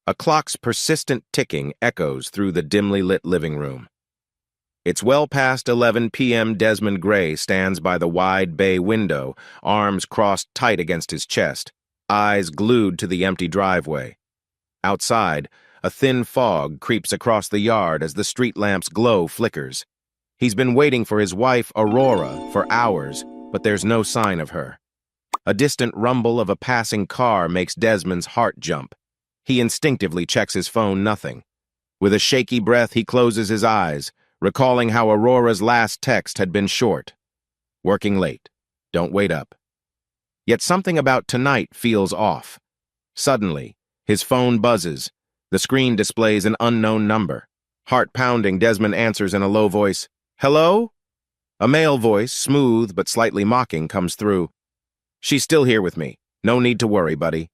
A clock's persistent ticking echoes through the dimly lit living room. It's well past 11 p.m. Desmond Gray stands by the wide bay window, arms crossed tight against his chest, eyes glued to the empty driveway. Outside, a thin fog creeps across the yard as the street lamp's glow flickers. He's been waiting for his wife, Aurora, for hours, but there's no sign of her. A distant rumble of a passing car makes Desmond's heart jump. He instinctively checks his phone, nothing. With a shaky breath, he closes his eyes, recalling how Aurora's last text had been short. Working late. Don't wait up. Yet something about tonight feels off. Suddenly, his phone buzzes. The screen displays an unknown number. Heart pounding, Desmond answers in a low voice. "Hello?" A male voice, smooth but slightly mocking, comes through. "She's still here with me. No need to worry, buddy."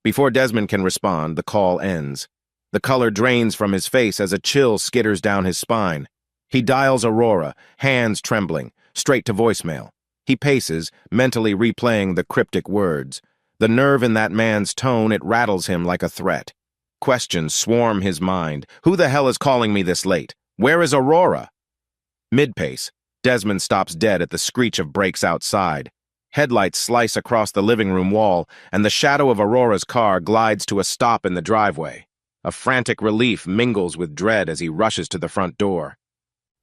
Before Desmond can respond, the call ends. The color drains from his face as a chill skitters down his spine. He dials Aurora, hands trembling, straight to voicemail. He paces, mentally replaying the cryptic words. The nerve in that man's tone, it rattles him like a threat. Questions swarm his mind. Who the hell is calling me this late? Where is Aurora? Mid-pace, Desmond stops dead at the screech of brakes outside. Headlights slice across the living room wall, and the shadow of Aurora's car glides to a stop in the driveway. A frantic relief mingles with dread as he rushes to the front door.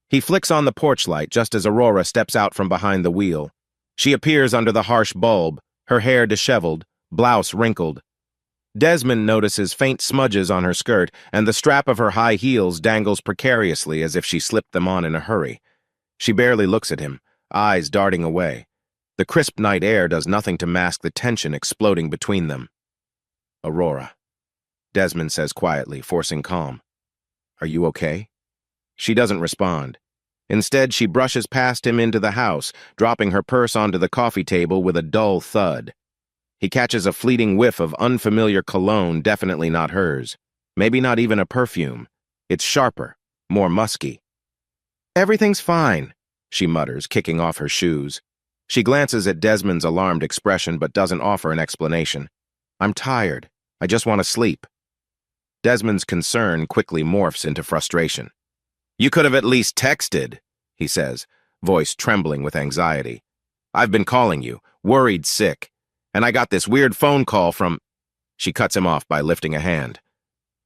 He flicks on the porch light just as Aurora steps out from behind the wheel. She appears under the harsh bulb, her hair disheveled, blouse wrinkled. Desmond notices faint smudges on her skirt, and the strap of her high heels dangles precariously as if she slipped them on in a hurry. She barely looks at him, eyes darting away. The crisp night air does nothing to mask the tension exploding between them. "Aurora," Desmond says quietly, forcing calm. "Are you okay?" She doesn't respond. Instead, she brushes past him into the house, dropping her purse onto the coffee table with a dull thud. He catches a fleeting whiff of unfamiliar cologne, definitely not hers. Maybe not even a perfume. It's sharper, more musky. "Everything's fine," she mutters, kicking off her shoes. She glances at Desmond's alarmed expression but doesn't offer an explanation. "I'm tired. I just want to sleep." Desmond's concern quickly morphs into frustration. "You could have at least texted," he says, voice trembling with anxiety. "I've been calling you, worried sick, and I got this weird phone call from—" She cuts him off by lifting a hand.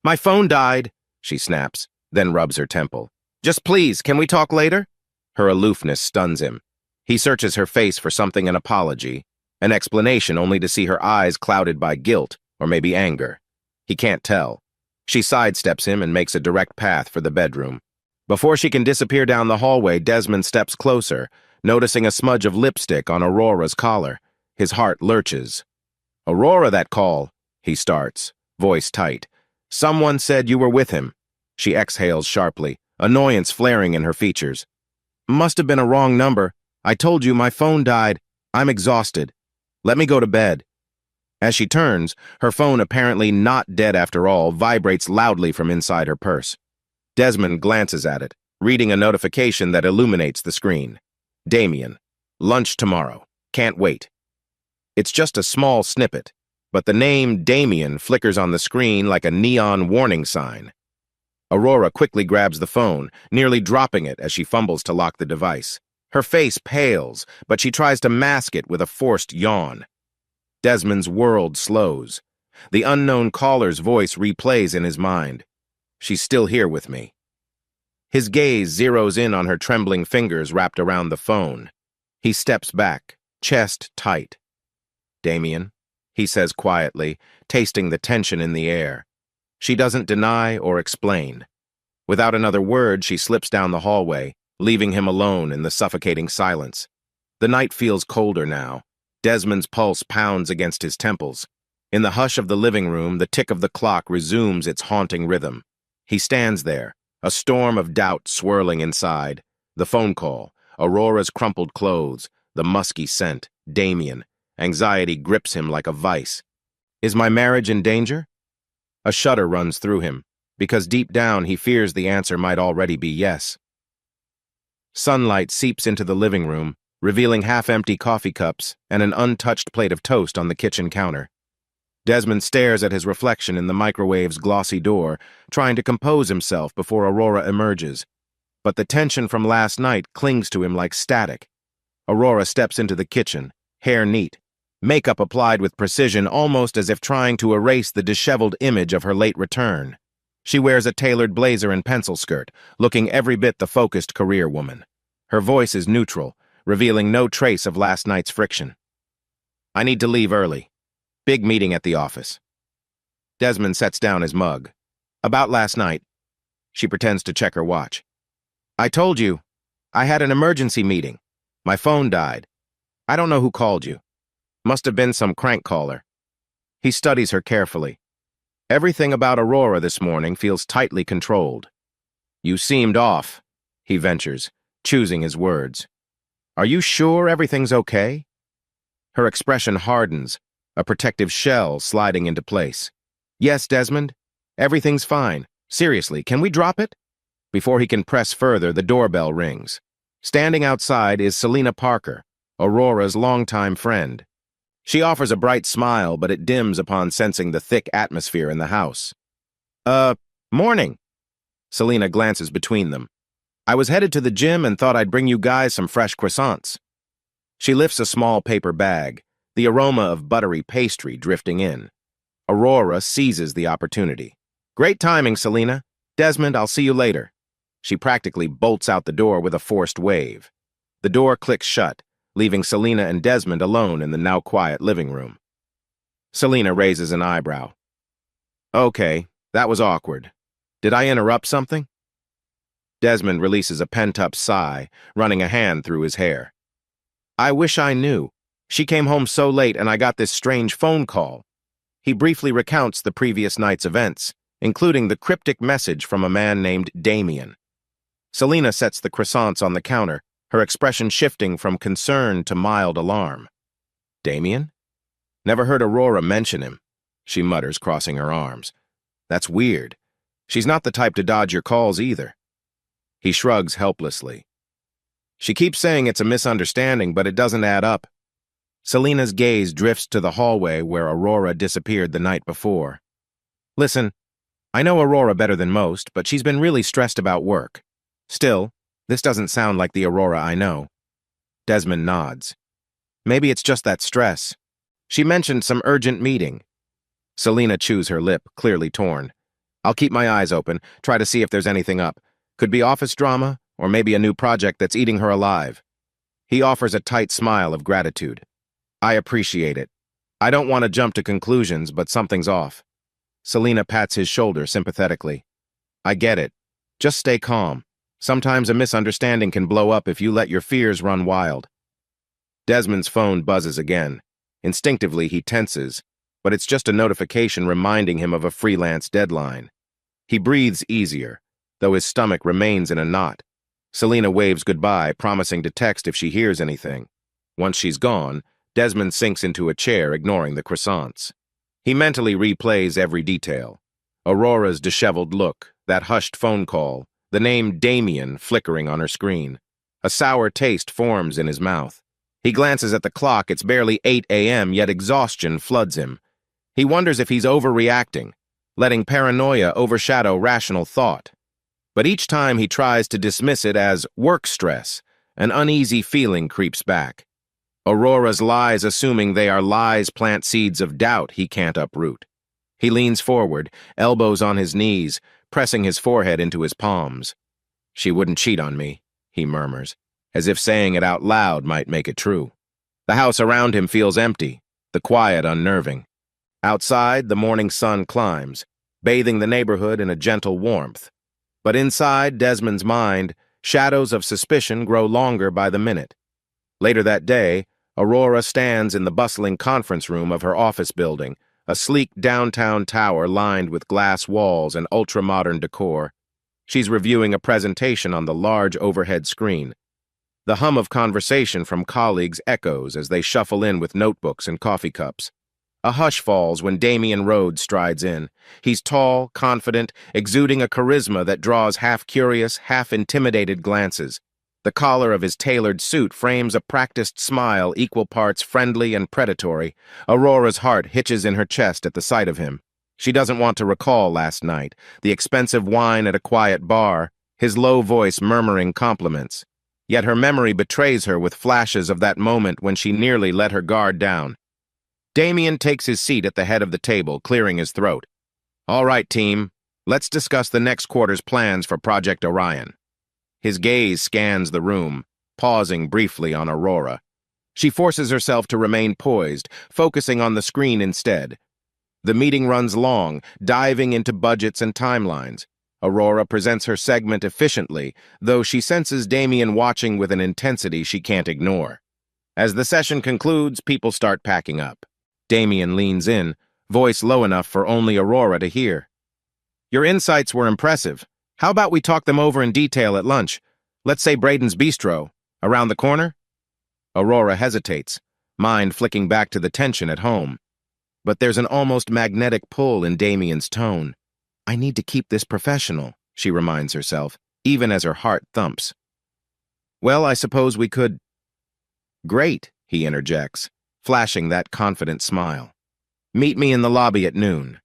"My phone died," she snaps, then rubs her temple. "Just please, can we talk later?" Her aloofness stuns him. He searches her face for something, an apology, an explanation, only to see her eyes clouded by guilt or maybe anger. He can't tell. She sidesteps him and makes a direct path for the bedroom. Before she can disappear down the hallway, Desmond steps closer, noticing a smudge of lipstick on Aurora's collar. His heart lurches. "Aurora, that call," he starts, voice tight. "Someone said you were with him." She exhales sharply, annoyance flaring in her features. "Must have been a wrong number. I told you my phone died. I'm exhausted. Let me go to bed." As she turns, her phone, apparently not dead after all, vibrates loudly from inside her purse. Desmond glances at it, reading a notification that illuminates the screen. "Damien. Lunch tomorrow. Can't wait." It's just a small snippet, but the name Damien flickers on the screen like a neon warning sign. Aurora quickly grabs the phone, nearly dropping it as she fumbles to lock the device. Her face pales, but she tries to mask it with a forced yawn. Desmond's world slows. The unknown caller's voice replays in his mind. "She's still here with me." His gaze zeroes in on her trembling fingers wrapped around the phone. He steps back, chest tight. "Damien," he says quietly, tasting the tension in the air. She doesn't deny or explain. Without another word, she slips down the hallway, leaving him alone in the suffocating silence. The night feels colder now. Desmond's pulse pounds against his temples. In the hush of the living room, the tick of the clock resumes its haunting rhythm. He stands there, a storm of doubt swirling inside. The phone call, Aurora's crumpled clothes, the musky scent, Damien. Anxiety grips him like a vice. Is my marriage in danger? A shudder runs through him, because deep down he fears the answer might already be yes. Sunlight seeps into the living room, revealing half-empty coffee cups and an untouched plate of toast on the kitchen counter. Desmond stares at his reflection in the microwave's glossy door, trying to compose himself before Aurora emerges. But the tension from last night clings to him like static. Aurora steps into the kitchen, hair neat, makeup applied with precision, almost as if trying to erase the disheveled image of her late return. She wears a tailored blazer and pencil skirt, looking every bit the focused career woman. Her voice is neutral, revealing no trace of last night's friction. "I need to leave early. Big meeting at the office." Desmond sets down his mug. "About last night." She pretends to check her watch. "I told you. I had an emergency meeting. My phone died. I don't know who called you. Must have been some crank caller." He studies her carefully. Everything about Aurora this morning feels tightly controlled. "You seemed off," he ventures, choosing his words. "Are you sure everything's okay?" Her expression hardens, a protective shell sliding into place. "Yes, Desmond. Everything's fine. Seriously, can we drop it?" Before he can press further, the doorbell rings. Standing outside is Selena Parker, Aurora's longtime friend. She offers a bright smile, but it dims upon sensing the thick atmosphere in the house. Morning." Selena glances between them. "I was headed to the gym and thought I'd bring you guys some fresh croissants." She lifts a small paper bag, the aroma of buttery pastry drifting in. Aurora seizes the opportunity. "Great timing, Selena. Desmond, I'll see you later." She practically bolts out the door with a forced wave. The door clicks shut, leaving Selena and Desmond alone in the now quiet living room. Selena raises an eyebrow. "Okay, that was awkward. Did I interrupt something?" Desmond releases a pent-up sigh, running a hand through his hair. "I wish I knew. She came home so late and I got this strange phone call." He briefly recounts the previous night's events, including the cryptic message from a man named Damien. Selena sets the croissants on the counter, her expression shifting from concern to mild alarm. "Damien? Never heard Aurora mention him," she mutters, crossing her arms. "That's weird. She's not the type to dodge your calls either." He shrugs helplessly. "She keeps saying it's a misunderstanding, but it doesn't add up." Selena's gaze drifts to the hallway where Aurora disappeared the night before. "Listen, I know Aurora better than most, but she's been really stressed about work. Still, this doesn't sound like the Aurora I know." Desmond nods. "Maybe it's just that stress. She mentioned some urgent meeting." Selena chews her lip, clearly torn. "I'll keep my eyes open, try to see if there's anything up. Could be office drama, or maybe a new project that's eating her alive." He offers a tight smile of gratitude. "I appreciate it. I don't want to jump to conclusions, but something's off." Selena pats his shoulder sympathetically. "I get it. Just stay calm. Sometimes a misunderstanding can blow up if you let your fears run wild." Desmond's phone buzzes again. Instinctively, he tenses, but it's just a notification reminding him of a freelance deadline. He breathes easier, though his stomach remains in a knot. Selena waves goodbye, promising to text if she hears anything. Once she's gone, Desmond sinks into a chair, ignoring the croissants. He mentally replays every detail. Aurora's disheveled look, that hushed phone call, the name Damien flickering on her screen. A sour taste forms in his mouth. He glances at the clock. It's barely 8 a.m., yet exhaustion floods him. He wonders if he's overreacting, letting paranoia overshadow rational thought. But each time he tries to dismiss it as work stress, an uneasy feeling creeps back. Aurora's lies, assuming they are lies, plant seeds of doubt he can't uproot. He leans forward, elbows on his knees, pressing his forehead into his palms. "She wouldn't cheat on me," he murmurs, as if saying it out loud might make it true. The house around him feels empty, the quiet unnerving. Outside, the morning sun climbs, bathing the neighborhood in a gentle warmth. But inside Desmond's mind, shadows of suspicion grow longer by the minute. Later that day, Aurora stands in the bustling conference room of her office building, a sleek downtown tower lined with glass walls and ultra-modern decor. She's reviewing a presentation on the large overhead screen. The hum of conversation from colleagues echoes as they shuffle in with notebooks and coffee cups. A hush falls when Damien Rhodes strides in. He's tall, confident, exuding a charisma that draws half-curious, half-intimidated glances. The collar of his tailored suit frames a practiced smile equal parts friendly and predatory. Aurora's heart hitches in her chest at the sight of him. She doesn't want to recall last night, the expensive wine at a quiet bar, his low voice murmuring compliments. Yet her memory betrays her with flashes of that moment when she nearly let her guard down. Damien takes his seat at the head of the table, clearing his throat. All right, team. Let's discuss the next quarter's plans for Project Orion. His gaze scans the room, pausing briefly on Aurora. She forces herself to remain poised, focusing on the screen instead. The meeting runs long, diving into budgets and timelines. Aurora presents her segment efficiently, though she senses Damien watching with an intensity she can't ignore. As the session concludes, people start packing up. Damien leans in, voice low enough for only Aurora to hear. Your insights were impressive. How about we talk them over in detail at lunch? Let's say Braden's Bistro. Around the corner? Aurora hesitates, mind flicking back to the tension at home. But there's an almost magnetic pull in Damien's tone. I need to keep this professional, she reminds herself, even as her heart thumps. Well, I suppose we could... Great, he interjects, flashing that confident smile. Meet me in the lobby at noon.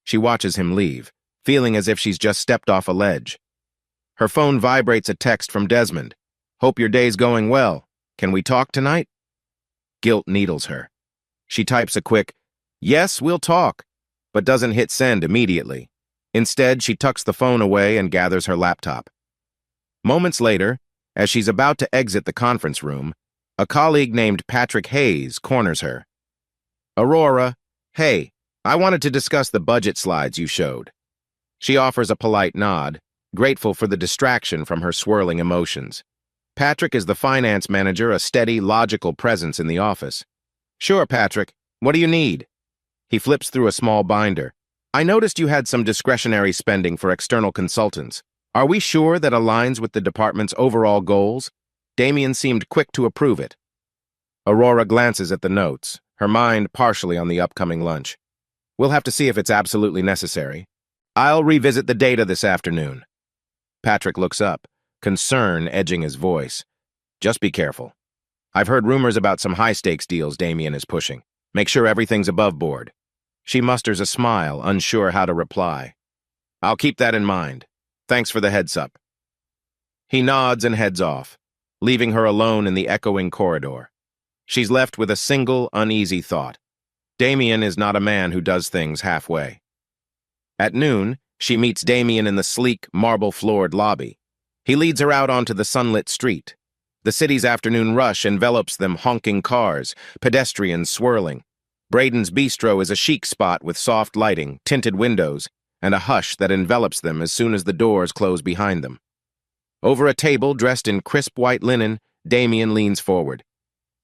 She watches him leave, feeling as if she's just stepped off a ledge. Her phone vibrates a text from Desmond. Hope your day's going well. Can we talk tonight? Guilt needles her. She types a quick, yes, we'll talk, but doesn't hit send immediately. Instead, she tucks the phone away and gathers her laptop. Moments later, as she's about to exit the conference room, a colleague named Patrick Hayes corners her. Aurora, hey, I wanted to discuss the budget slides you showed. She offers a polite nod, grateful for the distraction from her swirling emotions. Patrick is the finance manager, a steady, logical presence in the office. Sure, Patrick. What do you need? He flips through a small binder. I noticed you had some discretionary spending for external consultants. Are we sure that aligns with the department's overall goals? Damien seemed quick to approve it. Aurora glances at the notes, her mind partially on the upcoming lunch. We'll have to see if it's absolutely necessary. I'll revisit the data this afternoon. Patrick looks up, concern edging his voice. Just be careful. I've heard rumors about some high-stakes deals Damien is pushing. Make sure everything's above board. She musters a smile, unsure how to reply. I'll keep that in mind. Thanks for the heads-up. He nods and heads off, leaving her alone in the echoing corridor. She's left with a single, uneasy thought. Damien is not a man who does things halfway. At noon, she meets Damien in the sleek, marble-floored lobby. He leads her out onto the sunlit street. The city's afternoon rush envelops them, honking cars, pedestrians swirling. Braden's Bistro is a chic spot with soft lighting, tinted windows, and a hush that envelops them as soon as the doors close behind them. Over a table dressed in crisp white linen, Damien leans forward.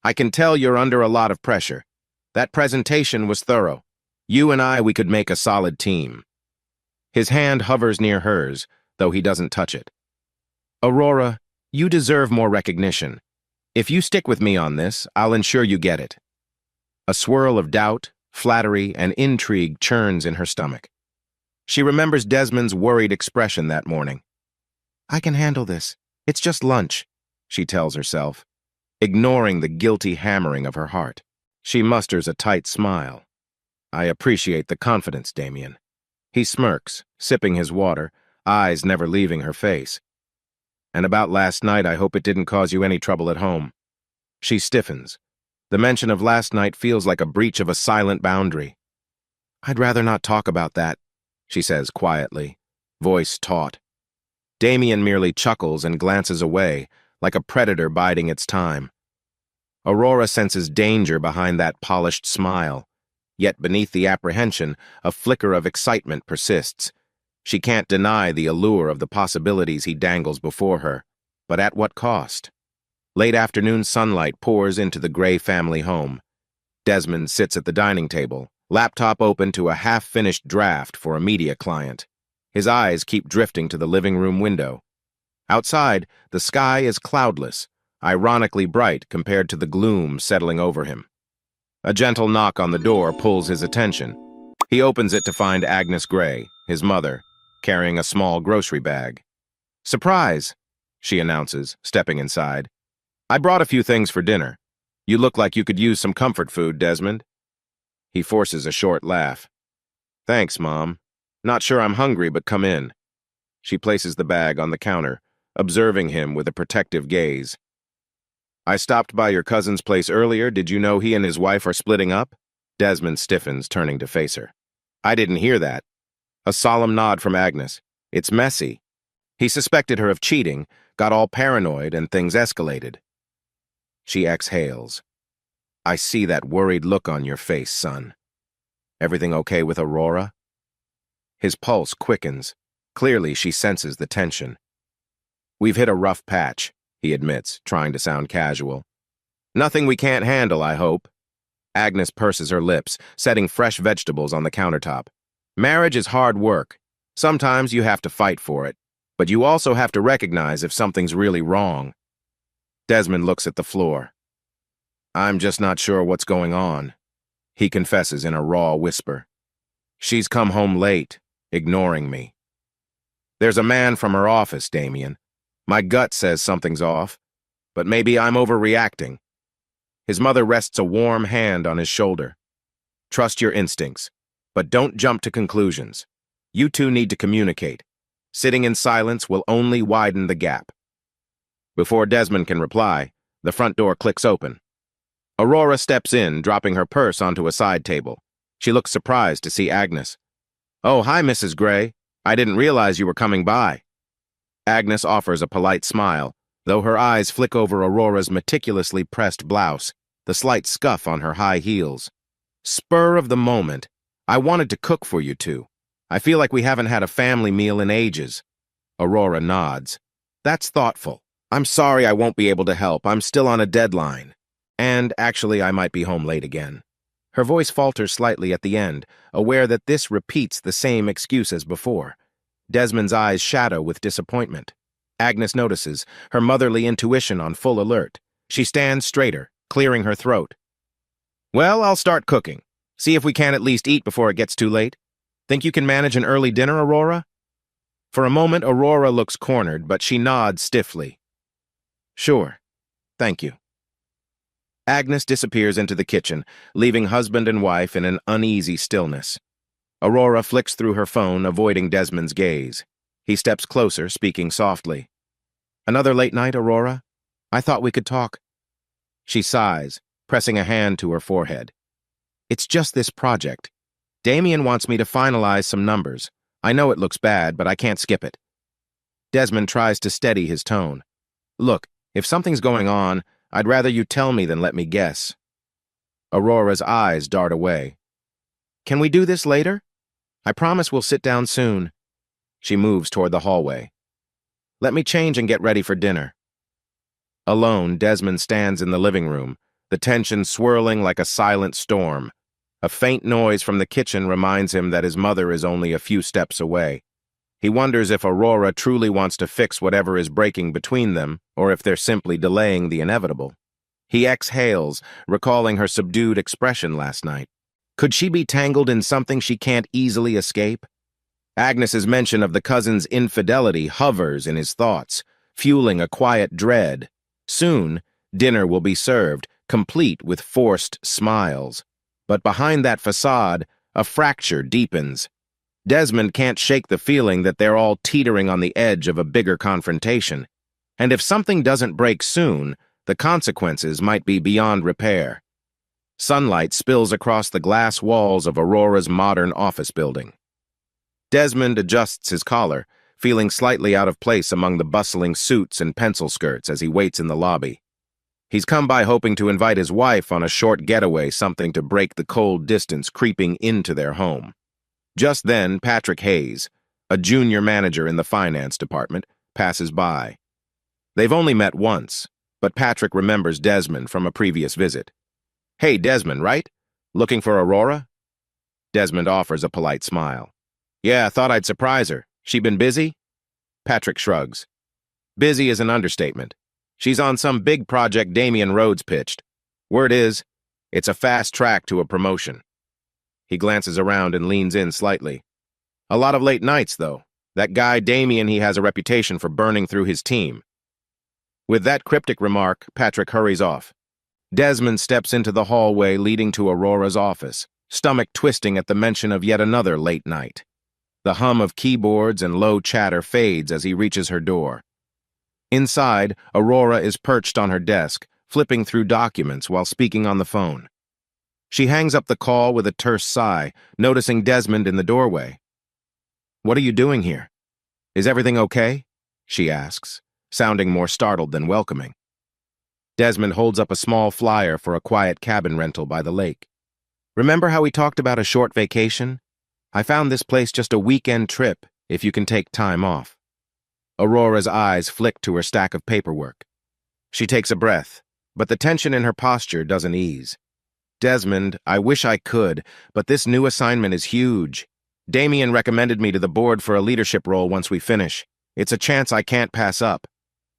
I can tell you're under a lot of pressure. That presentation was thorough. You and we could make a solid team. His hand hovers near hers, though he doesn't touch it. Aurora, you deserve more recognition. If you stick with me on this, I'll ensure you get it. A swirl of doubt, flattery, and intrigue churns in her stomach. She remembers Desmond's worried expression that morning. I can handle this. It's just lunch, she tells herself, ignoring the guilty hammering of her heart. She musters a tight smile. I appreciate the confidence, Damien. He smirks, sipping his water, eyes never leaving her face. And about last night, I hope it didn't cause you any trouble at home. She stiffens. The mention of last night feels like a breach of a silent boundary. I'd rather not talk about that, she says quietly, voice taut. Damien merely chuckles and glances away, like a predator biding its time. Aurora senses danger behind that polished smile, yet beneath the apprehension, a flicker of excitement persists. She can't deny the allure of the possibilities he dangles before her, but at what cost? Late afternoon sunlight pours into the Gray family home. Desmond sits at the dining table, laptop open to a half-finished draft for a media client. His eyes keep drifting to the living room window. Outside, the sky is cloudless, ironically bright compared to the gloom settling over him. A gentle knock on the door pulls his attention. He opens it to find Agnes Gray, his mother, carrying a small grocery bag. Surprise! she announces, stepping inside. I brought a few things for dinner. You look like you could use some comfort food, Desmond. He forces a short laugh. Thanks, Mom. Not sure I'm hungry, but come in. She places the bag on the counter, observing him with a protective gaze. I stopped by your cousin's place earlier. Did you know he and his wife are splitting up? Desmond stiffens, turning to face her. I didn't hear that. A solemn nod from Agnes. It's messy. He suspected her of cheating, got all paranoid, and things escalated. She exhales. I see that worried look on your face, son. Everything okay with Aurora? His pulse quickens. Clearly, she senses the tension. We've hit a rough patch, he admits, trying to sound casual. Nothing we can't handle, I hope. Agnes purses her lips, setting fresh vegetables on the countertop. Marriage is hard work. Sometimes you have to fight for it, but you also have to recognize if something's really wrong. Desmond looks at the floor. I'm just not sure what's going on, he confesses in a raw whisper. She's come home late, ignoring me. There's a man from her office, Damien. My gut says something's off, but maybe I'm overreacting. His mother rests a warm hand on his shoulder. Trust your instincts, but don't jump to conclusions. You two need to communicate. Sitting in silence will only widen the gap. Before Desmond can reply, the front door clicks open. Aurora steps in, dropping her purse onto a side table. She looks surprised to see Agnes. Oh, hi, Mrs. Gray. I didn't realize you were coming by. Agnes offers a polite smile, though her eyes flick over Aurora's meticulously pressed blouse, the slight scuff on her high heels. Spur of the moment. I wanted to cook for you two. I feel like we haven't had a family meal in ages. Aurora nods. That's thoughtful. I'm sorry I won't be able to help. I'm still on a deadline. And actually, I might be home late again. Her voice falters slightly at the end, aware that this repeats the same excuse as before. Desmond's eyes shadow with disappointment. Agnes notices, her motherly intuition on full alert. She stands straighter, clearing her throat. Well, I'll start cooking. See if we can at least eat before it gets too late. Think you can manage an early dinner, Aurora? For a moment, Aurora looks cornered, but she nods stiffly. Sure. Thank you. Agnes disappears into the kitchen, leaving husband and wife in an uneasy stillness. Aurora flicks through her phone, avoiding Desmond's gaze. He steps closer, speaking softly. Another late night, Aurora? I thought we could talk. She sighs, pressing a hand to her forehead. It's just this project. Damien wants me to finalize some numbers. I know it looks bad, but I can't skip it. Desmond tries to steady his tone. Look, if something's going on, I'd rather you tell me than let me guess. Aurora's eyes dart away. Can we do this later? I promise we'll sit down soon. She moves toward the hallway. Let me change and get ready for dinner. Alone, Desmond stands in the living room, the tension swirling like a silent storm. A faint noise from the kitchen reminds him that his mother is only a few steps away. He wonders if Aurora truly wants to fix whatever is breaking between them, or if they're simply delaying the inevitable. He exhales, recalling her subdued expression last night. Could she be tangled in something she can't easily escape? Agnes's mention of the cousin's infidelity hovers in his thoughts, fueling a quiet dread. Soon, dinner will be served, complete with forced smiles. But behind that facade, a fracture deepens. Desmond can't shake the feeling that they're all teetering on the edge of a bigger confrontation. And if something doesn't break soon, the consequences might be beyond repair. Sunlight spills across the glass walls of Aurora's modern office building. Desmond adjusts his collar, feeling slightly out of place among the bustling suits and pencil skirts as he waits in the lobby. He's come by hoping to invite his wife on a short getaway, something to break the cold distance creeping into their home. Just then, Patrick Hayes, a junior manager in the finance department, passes by. They've only met once, but Patrick remembers Desmond from a previous visit. Hey, Desmond, right? Looking for Aurora? Desmond offers a polite smile. Yeah, thought I'd surprise her. She been busy? Patrick shrugs. Busy is an understatement. She's on some big project Damien Rhodes pitched. Word is, it's a fast track to a promotion. He glances around and leans in slightly. A lot of late nights, though. That guy Damien, he has a reputation for burning through his team. With that cryptic remark, Patrick hurries off. Desmond steps into the hallway leading to Aurora's office, stomach twisting at the mention of yet another late night. The hum of keyboards and low chatter fades as he reaches her door. Inside, Aurora is perched on her desk, flipping through documents while speaking on the phone. She hangs up the call with a terse sigh, noticing Desmond in the doorway. "What are you doing here? Is everything okay?" she asks, sounding more startled than welcoming. Desmond holds up a small flyer for a quiet cabin rental by the lake. "Remember how we talked about a short vacation? I found this place just a weekend trip, if you can take time off." Aurora's eyes flick to her stack of paperwork. She takes a breath, but the tension in her posture doesn't ease. "Desmond, I wish I could, but this new assignment is huge. Damien recommended me to the board for a leadership role once we finish. It's a chance I can't pass up."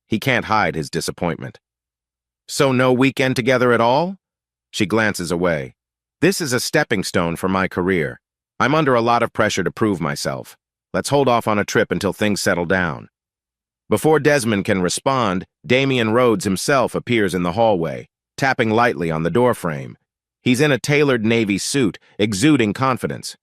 He can't hide his disappointment. "So no weekend together at all?" She glances away. "This is a stepping stone for my career. I'm under a lot of pressure to prove myself. Let's hold off on a trip until things settle down." Before Desmond can respond, Damien Rhodes himself appears in the hallway, tapping lightly on the doorframe. He's in a tailored navy suit, exuding confidence.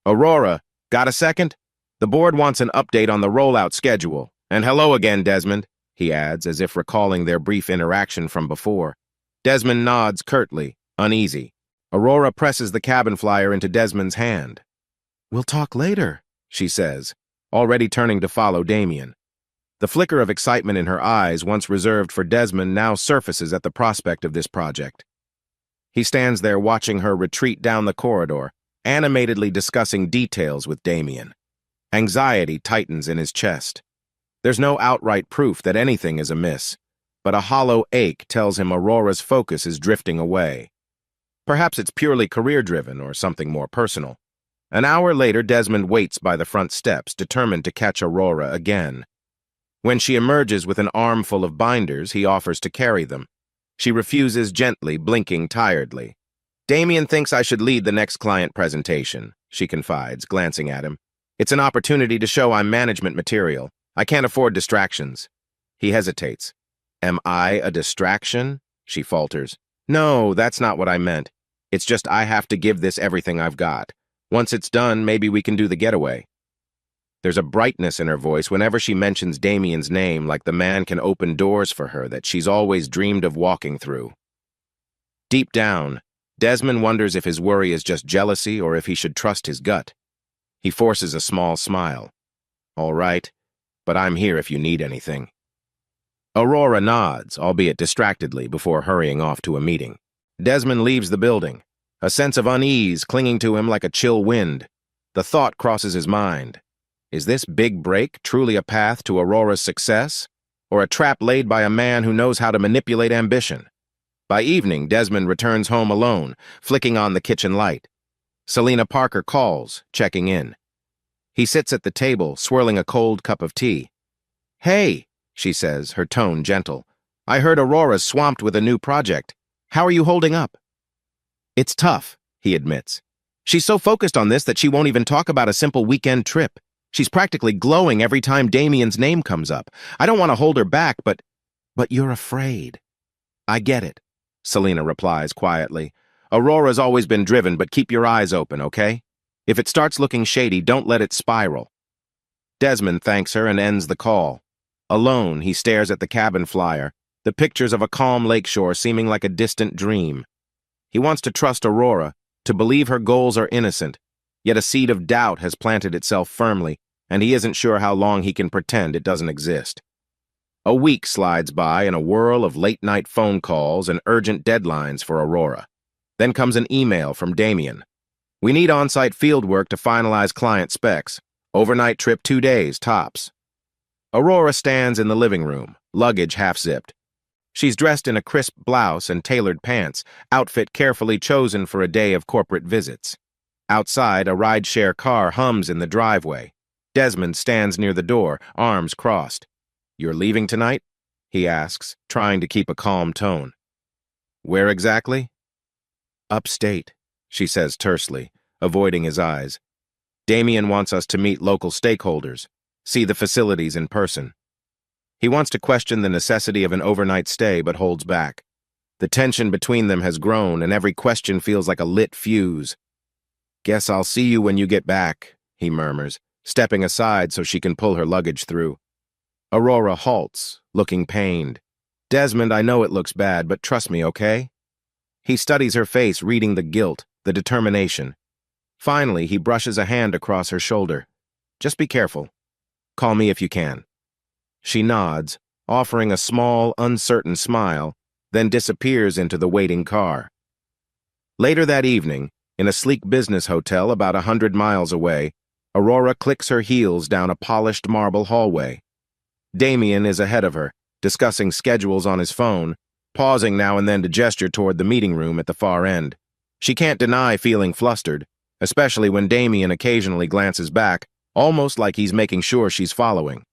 "Aurora, got a second? The board wants an update on the rollout schedule. And hello again, Desmond," he adds, as if recalling their brief interaction from before. Desmond nods curtly, uneasy. Aurora presses the cabin flyer into Desmond's hand. "We'll talk later," she says, already turning to follow Damien. The flicker of excitement in her eyes, once reserved for Desmond, now surfaces at the prospect of this project. He stands there watching her retreat down the corridor, animatedly discussing details with Damien. Anxiety tightens in his chest. There's no outright proof that anything is amiss, but a hollow ache tells him Aurora's focus is drifting away. Perhaps it's purely career-driven or something more personal. An hour later, Desmond waits by the front steps, determined to catch Aurora again. When she emerges with an armful of binders, he offers to carry them. She refuses gently, blinking tiredly. "Damien thinks I should lead the next client presentation," she confides, glancing at him. "It's an opportunity to show I'm management material. I can't afford distractions." He hesitates. "Am I a distraction?" she falters. "No, that's not what I meant. It's just I have to give this everything I've got. Once it's done, maybe we can do the getaway." There's a brightness in her voice whenever she mentions Damien's name, like the man can open doors for her that she's always dreamed of walking through. Deep down, Desmond wonders if his worry is just jealousy or if he should trust his gut. He forces a small smile. "All right, but I'm here if you need anything." Aurora nods, albeit distractedly, before hurrying off to a meeting. Desmond leaves the building, a sense of unease clinging to him like a chill wind. The thought crosses his mind. Is this big break truly a path to Aurora's success, or a trap laid by a man who knows how to manipulate ambition? By evening, Desmond returns home alone, flicking on the kitchen light. Selena Parker calls, checking in. He sits at the table, swirling a cold cup of tea. "Hey," she says, her tone gentle. "I heard Aurora's swamped with a new project. How are you holding up?" "It's tough," he admits. "She's so focused on this that she won't even talk about a simple weekend trip. She's practically glowing every time Damien's name comes up. I don't want to hold her back, but you're afraid." "I get it," Selena replies quietly. "Aurora's always been driven, but keep your eyes open, okay? If it starts looking shady, don't let it spiral." Desmond thanks her and ends the call. Alone, he stares at the cabin flyer, the pictures of a calm lakeshore seeming like a distant dream. He wants to trust Aurora, to believe her goals are innocent, yet a seed of doubt has planted itself firmly, and he isn't sure how long he can pretend it doesn't exist. A week slides by in a whirl of late-night phone calls and urgent deadlines for Aurora. Then comes an email from Damien. "We need on-site field work to finalize client specs. Overnight trip 2 days, tops." Aurora stands in the living room, luggage half-zipped. She's dressed in a crisp blouse and tailored pants, outfit carefully chosen for a day of corporate visits. Outside, a ride-share car hums in the driveway. Desmond stands near the door, arms crossed. "You're leaving tonight?" he asks, trying to keep a calm tone. "Where exactly?" "Upstate," she says tersely, avoiding his eyes. "Damien wants us to meet local stakeholders, see the facilities in person." He wants to question the necessity of an overnight stay but holds back. The tension between them has grown, and every question feels like a lit fuse. "Guess I'll see you when you get back," he murmurs, stepping aside so she can pull her luggage through. Aurora halts, looking pained. "Desmond, I know it looks bad, but trust me, okay?" He studies her face, reading the guilt, the determination. Finally, he brushes a hand across her shoulder. "Just be careful. Call me if you can." She nods, offering a small, uncertain smile, then disappears into the waiting car. Later that evening, in a sleek business hotel about 100 miles away, Aurora clicks her heels down a polished marble hallway. Damien is ahead of her, discussing schedules on his phone, pausing now and then to gesture toward the meeting room at the far end. She can't deny feeling flustered, especially when Damien occasionally glances back, almost like he's making sure she's following.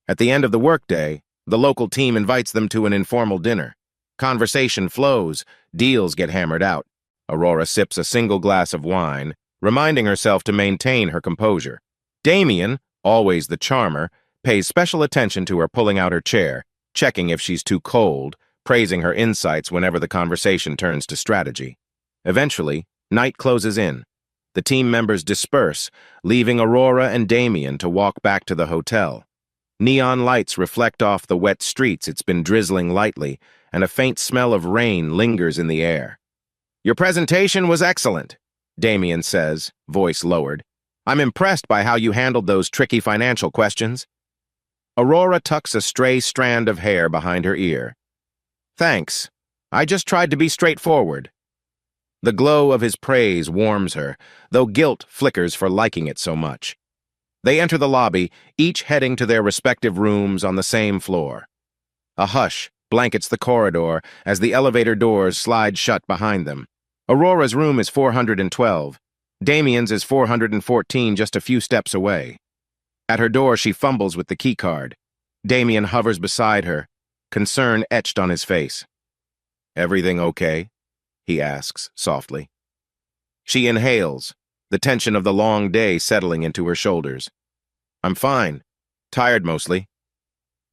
At the end of the workday, the local team invites them to an informal dinner. Conversation flows, deals get hammered out. Aurora sips a single glass of wine, reminding herself to maintain her composure. Damien, always the charmer, pays special attention to her pulling out her chair, checking if she's too cold, praising her insights whenever the conversation turns to strategy. Eventually, night closes in. The team members disperse, leaving Aurora and Damien to walk back to the hotel. Neon lights reflect off the wet streets. It's been drizzling lightly, and a faint smell of rain lingers in the air. "Your presentation was excellent," Damien says, voice lowered. "I'm impressed by how you handled those tricky financial questions." Aurora tucks a stray strand of hair behind her ear. "Thanks. I just tried to be straightforward." The glow of his praise warms her, though guilt flickers for liking it so much. They enter the lobby, each heading to their respective rooms on the same floor. A hush blankets the corridor as the elevator doors slide shut behind them. Aurora's room is 412. Damien's is 414, just a few steps away. At her door, she fumbles with the keycard. Damien hovers beside her, concern etched on his face. "Everything okay?" he asks softly. She inhales, the tension of the long day settling into her shoulders. "I'm fine. Tired mostly."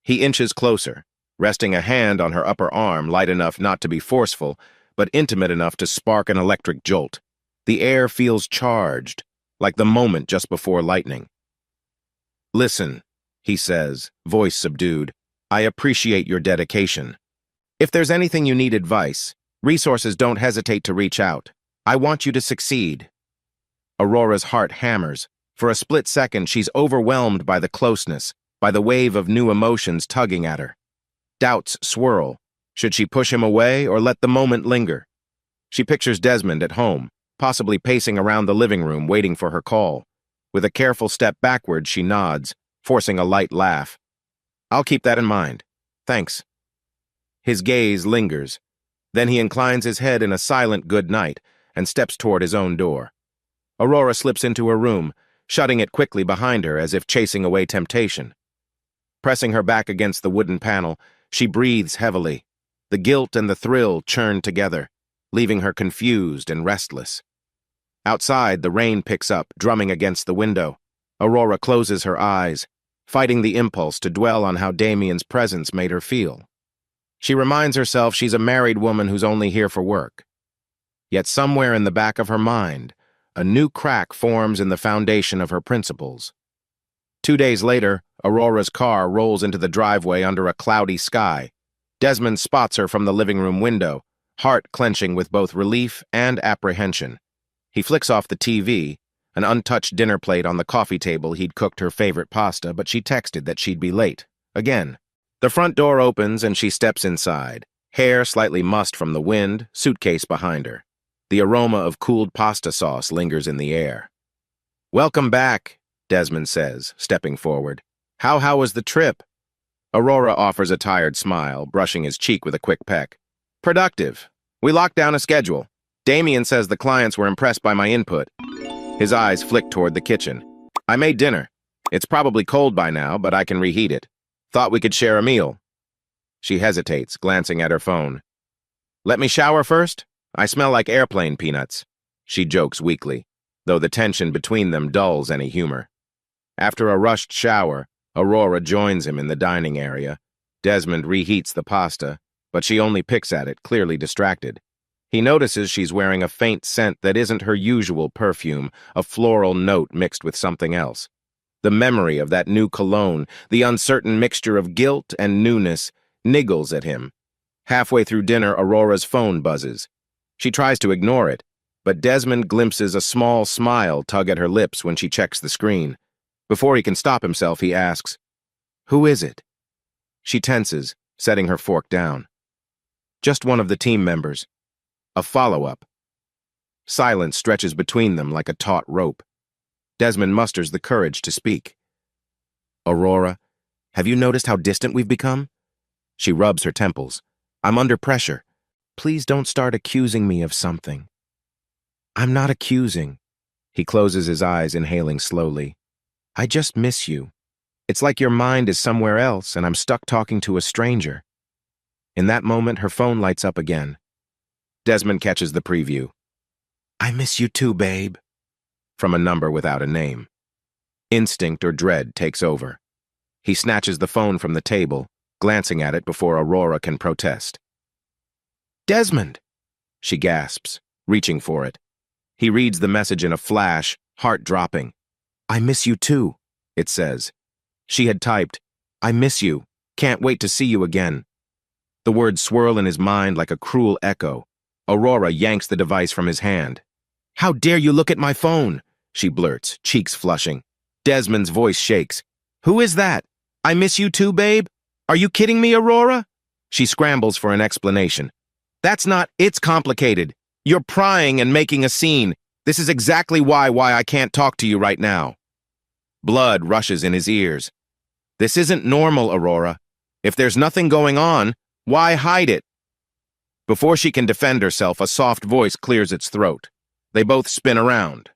He inches closer, resting a hand on her upper arm, light enough not to be forceful, but intimate enough to spark an electric jolt. The air feels charged, like the moment just before lightning. "Listen," he says, voice subdued, "I appreciate your dedication. If there's anything you need advice, resources, don't hesitate to reach out. I want you to succeed." Aurora's heart hammers. For a split second, she's overwhelmed by the closeness, by the wave of new emotions tugging at her. Doubts swirl. Should she push him away or let the moment linger? She pictures Desmond at home, possibly pacing around the living room waiting for her call. With a careful step backward, she nods, forcing a light laugh. "I'll keep that in mind. Thanks." His gaze lingers. Then he inclines his head in a silent good night and steps toward his own door. Aurora slips into her room, shutting it quickly behind her as if chasing away temptation. Pressing her back against the wooden panel, she breathes heavily. The guilt and the thrill churn together, leaving her confused and restless. Outside, the rain picks up, drumming against the window. Aurora closes her eyes, fighting the impulse to dwell on how Damien's presence made her feel. She reminds herself she's a married woman who's only here for work. Yet somewhere in the back of her mind, a new crack forms in the foundation of her principles. 2 days later, Aurora's car rolls into the driveway under a cloudy sky. Desmond spots her from the living room window, heart clenching with both relief and apprehension. He flicks off the TV, an untouched dinner plate on the coffee table. He'd cooked her favorite pasta, but she texted that she'd be late. Again. The front door opens and she steps inside, hair slightly mussed from the wind, suitcase behind her. The aroma of cooled pasta sauce lingers in the air. "Welcome back," Desmond says, stepping forward. How was the trip?" Aurora offers a tired smile, brushing his cheek with a quick peck. "Productive. We locked down a schedule. Damien says the clients were impressed by my input." His eyes flick toward the kitchen. "I made dinner. It's probably cold by now, but I can reheat it. Thought we could share a meal." She hesitates, glancing at her phone. "Let me shower first? I smell like airplane peanuts," she jokes weakly, though the tension between them dulls any humor. After a rushed shower, Aurora joins him in the dining area, Desmond reheats the pasta, but she only picks at it, clearly distracted. He notices she's wearing a faint scent that isn't her usual perfume, a floral note mixed with something else. The memory of that new cologne, the uncertain mixture of guilt and newness, niggles at him. Halfway through dinner, Aurora's phone buzzes. She tries to ignore it, but Desmond glimpses a small smile tug at her lips when she checks the screen. Before he can stop himself, he asks, "Who is it?" She tenses, setting her fork down. "Just one of the team members. A follow-up." Silence stretches between them like a taut rope. Desmond musters the courage to speak. "Aurora, have you noticed how distant we've become?" She rubs her temples. "I'm under pressure. Please don't start accusing me of something." "I'm not accusing." He closes his eyes, inhaling slowly. "I just miss you. It's like your mind is somewhere else and I'm stuck talking to a stranger." In that moment, her phone lights up again. Desmond catches the preview. "I miss you too, babe," from a number without a name. Instinct or dread takes over. He snatches the phone from the table, glancing at it before Aurora can protest. "Desmond!" she gasps, reaching for it. He reads the message in a flash, heart dropping. "I miss you too," it says. She had typed, "I miss you. Can't wait to see you again." The words swirl in his mind like a cruel echo. Aurora yanks the device from his hand. "How dare you look at my phone?" she blurts, cheeks flushing. Desmond's voice shakes. "Who is that? I miss you too, babe? Are you kidding me, Aurora?" She scrambles for an explanation. It's complicated. You're prying and making a scene. This is exactly why I can't talk to you right now." Blood rushes in his ears. "This isn't normal, Aurora. If there's nothing going on, why hide it?" Before she can defend herself, a soft voice clears its throat. They both spin around.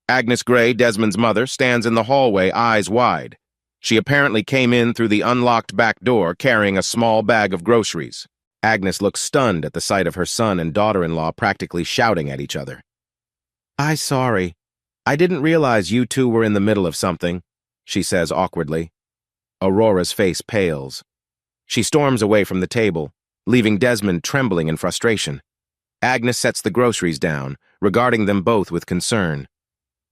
Agnes Gray, Desmond's mother, stands in the hallway, eyes wide. She apparently came in through the unlocked back door carrying a small bag of groceries. Agnes looks stunned at the sight of her son and daughter-in-law practically shouting at each other. Sorry. I didn't realize you two were in the middle of something," she says awkwardly. Aurora's face pales. She storms away from the table, leaving Desmond trembling in frustration. Agnes sets the groceries down, regarding them both with concern.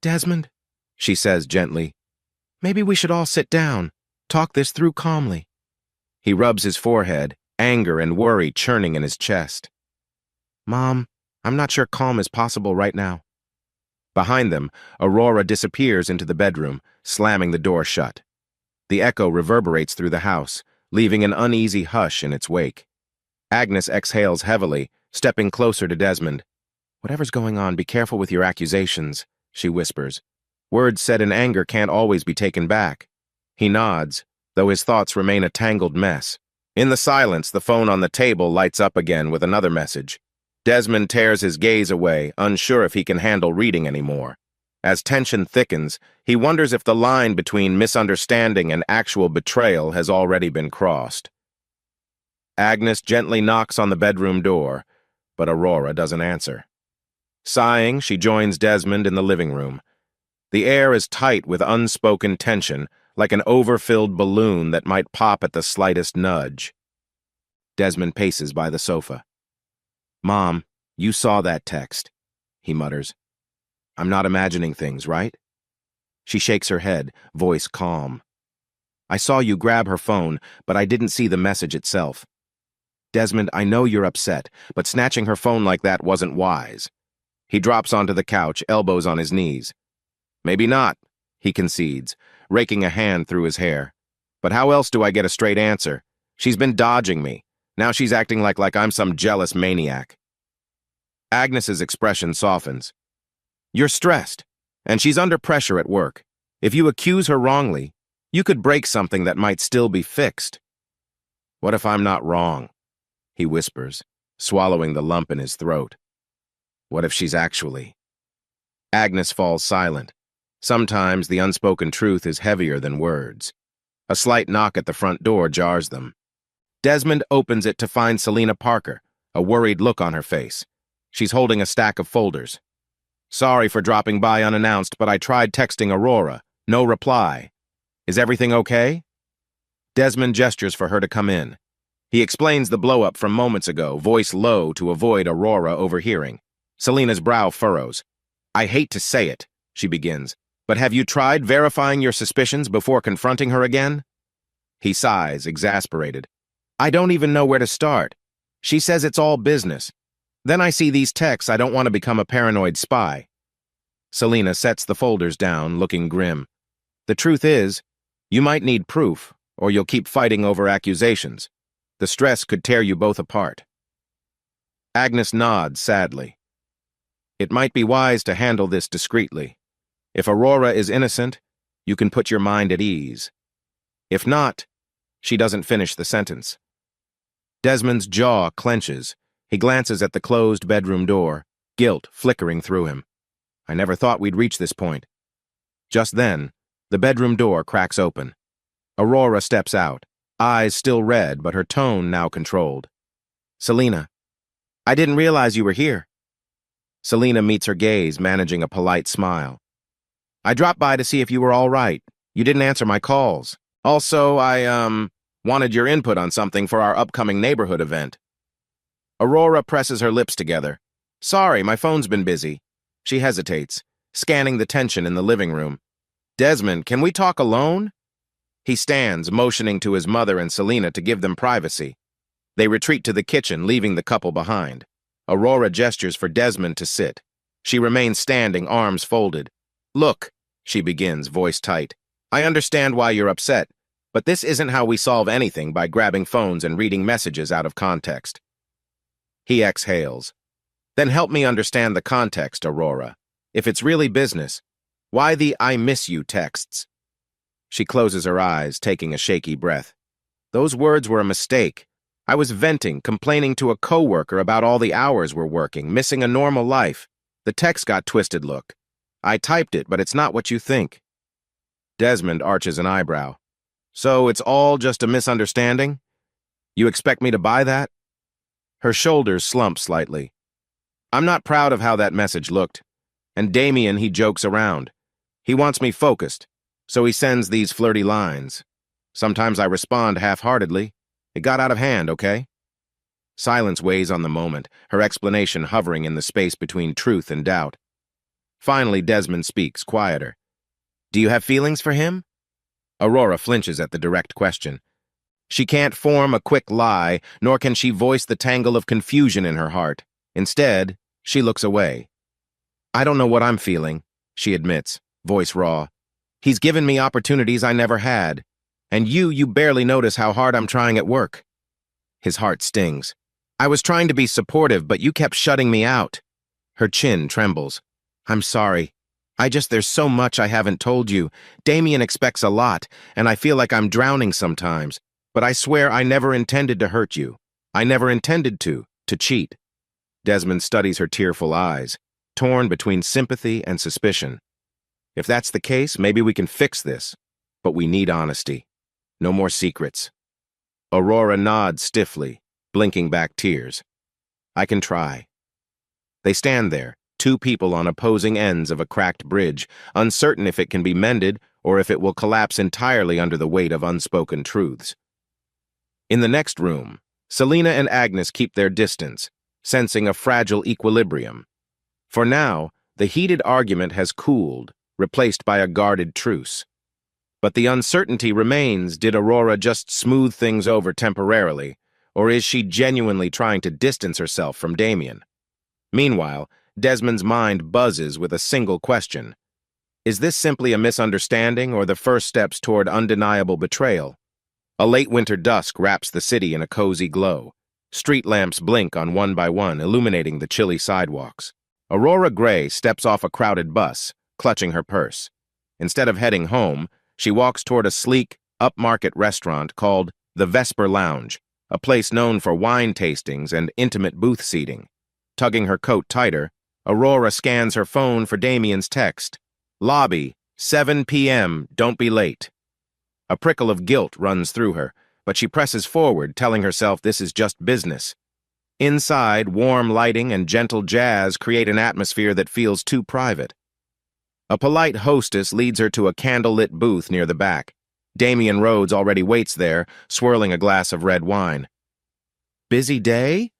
"Desmond," she says gently, "maybe we should all sit down, talk this through calmly." He rubs his forehead, anger and worry churning in his chest. "Mom, I'm not sure calm is possible right now." Behind them, Aurora disappears into the bedroom, slamming the door shut. The echo reverberates through the house, leaving an uneasy hush in its wake. Agnes exhales heavily, stepping closer to Desmond. "Whatever's going on, be careful with your accusations," she whispers. "Words said in anger can't always be taken back." He nods, though his thoughts remain a tangled mess. In the silence, the phone on the table lights up again with another message. Desmond tears his gaze away, unsure if he can handle reading anymore. As tension thickens, he wonders if the line between misunderstanding and actual betrayal has already been crossed. Agnes gently knocks on the bedroom door, but Aurora doesn't answer. Sighing, she joins Desmond in the living room. The air is tight with unspoken tension, like an overfilled balloon that might pop at the slightest nudge. Desmond paces by the sofa. "Mom, you saw that text," he mutters. "I'm not imagining things, right?" She shakes her head, voice calm. "I saw you grab her phone, but I didn't see the message itself. Desmond, I know you're upset, but snatching her phone like that wasn't wise." He drops onto the couch, elbows on his knees. "Maybe not," he concedes, raking a hand through his hair. "But how else do I get a straight answer? She's been dodging me. Now she's acting like I'm some jealous maniac." Agnes's expression softens. "You're stressed, and she's under pressure at work. If you accuse her wrongly, you could break something that might still be fixed." "What if I'm not wrong?" he whispers, swallowing the lump in his throat. "What if she's actually—" Agnes falls silent. Sometimes the unspoken truth is heavier than words. A slight knock at the front door jars them. Desmond opens it to find Selena Parker, a worried look on her face. She's holding a stack of folders. "Sorry for dropping by unannounced, but I tried texting Aurora. No reply. Is everything okay?" Desmond gestures for her to come in. He explains the blow-up from moments ago, voice low to avoid Aurora overhearing. Selena's brow furrows. I hate to say it, she begins, but have you tried verifying your suspicions before confronting her again? He sighs, exasperated. I don't even know where to start. She says it's all business. Then I see these texts. I don't want to become a paranoid spy. Selena sets the folders down, looking grim. The truth is, you might need proof, or you'll keep fighting over accusations. The stress could tear you both apart. Agnes nods sadly. It might be wise to handle this discreetly. If Aurora is innocent, you can put your mind at ease. If not, she doesn't finish the sentence. Desmond's jaw clenches. He glances at the closed bedroom door, guilt flickering through him. I never thought we'd reach this point. Just then, the bedroom door cracks open. Aurora steps out, eyes still red, but her tone now controlled. Selena, I didn't realize you were here. Selena meets her gaze, managing a polite smile. I dropped by to see if you were all right. You didn't answer my calls. Also, I, wanted your input on something for our upcoming neighborhood event. Aurora presses her lips together. Sorry, my phone's been busy. She hesitates, scanning the tension in the living room. Desmond, can we talk alone? He stands, motioning to his mother and Selena to give them privacy. They retreat to the kitchen, leaving the couple behind. Aurora gestures for Desmond to sit. She remains standing, arms folded. Look, she begins, voice tight. I understand why you're upset, but this isn't how we solve anything by grabbing phones and reading messages out of context. He exhales. Then help me understand the context, Aurora. If it's really business, why the I miss you texts? She closes her eyes, taking a shaky breath. Those words were a mistake. I was venting, complaining to a coworker about all the hours we're working, missing a normal life. The text got twisted, look. I typed it, but it's not what you think. Desmond arches an eyebrow. So it's all just a misunderstanding? You expect me to buy that? Her shoulders slump slightly. I'm not proud of how that message looked. And Damien, he jokes around. He wants me focused, so he sends these flirty lines. Sometimes I respond half-heartedly. It got out of hand, okay? Silence weighs on the moment, her explanation hovering in the space between truth and doubt. Finally, Desmond speaks, quieter. Do you have feelings for him? Aurora flinches at the direct question. She can't form a quick lie, nor can she voice the tangle of confusion in her heart. Instead, she looks away. I don't know what I'm feeling, she admits, voice raw. He's given me opportunities I never had. And you barely notice how hard I'm trying at work. His heart stings. I was trying to be supportive, but you kept shutting me out. Her chin trembles. I'm sorry. There's so much I haven't told you. Damien expects a lot, and I feel like I'm drowning sometimes. But I swear I never intended to hurt you. I never intended to cheat. Desmond studies her tearful eyes, torn between sympathy and suspicion. If that's the case, maybe we can fix this. But we need honesty. No more secrets. Aurora nods stiffly, blinking back tears. I can try. They stand there, two people on opposing ends of a cracked bridge, uncertain if it can be mended or if it will collapse entirely under the weight of unspoken truths. In the next room, Selena and Agnes keep their distance, sensing a fragile equilibrium. For now, the heated argument has cooled, replaced by a guarded truce. But the uncertainty remains. Did Aurora just smooth things over temporarily, or is she genuinely trying to distance herself from Damien? Meanwhile, Desmond's mind buzzes with a single question. Is this simply a misunderstanding or the first steps toward undeniable betrayal? A late winter dusk wraps the city in a cozy glow. Street lamps blink on one by one, illuminating the chilly sidewalks. Aurora Gray steps off a crowded bus, clutching her purse. Instead of heading home, she walks toward a sleek, upmarket restaurant called the Vesper Lounge, a place known for wine tastings and intimate booth seating. Tugging her coat tighter, Aurora scans her phone for Damien's text. Lobby, 7 p.m., don't be late. A prickle of guilt runs through her, but she presses forward, telling herself this is just business. Inside, warm lighting and gentle jazz create an atmosphere that feels too private. A polite hostess leads her to a candlelit booth near the back. Damien Rhodes already waits there, swirling a glass of red wine. Busy day?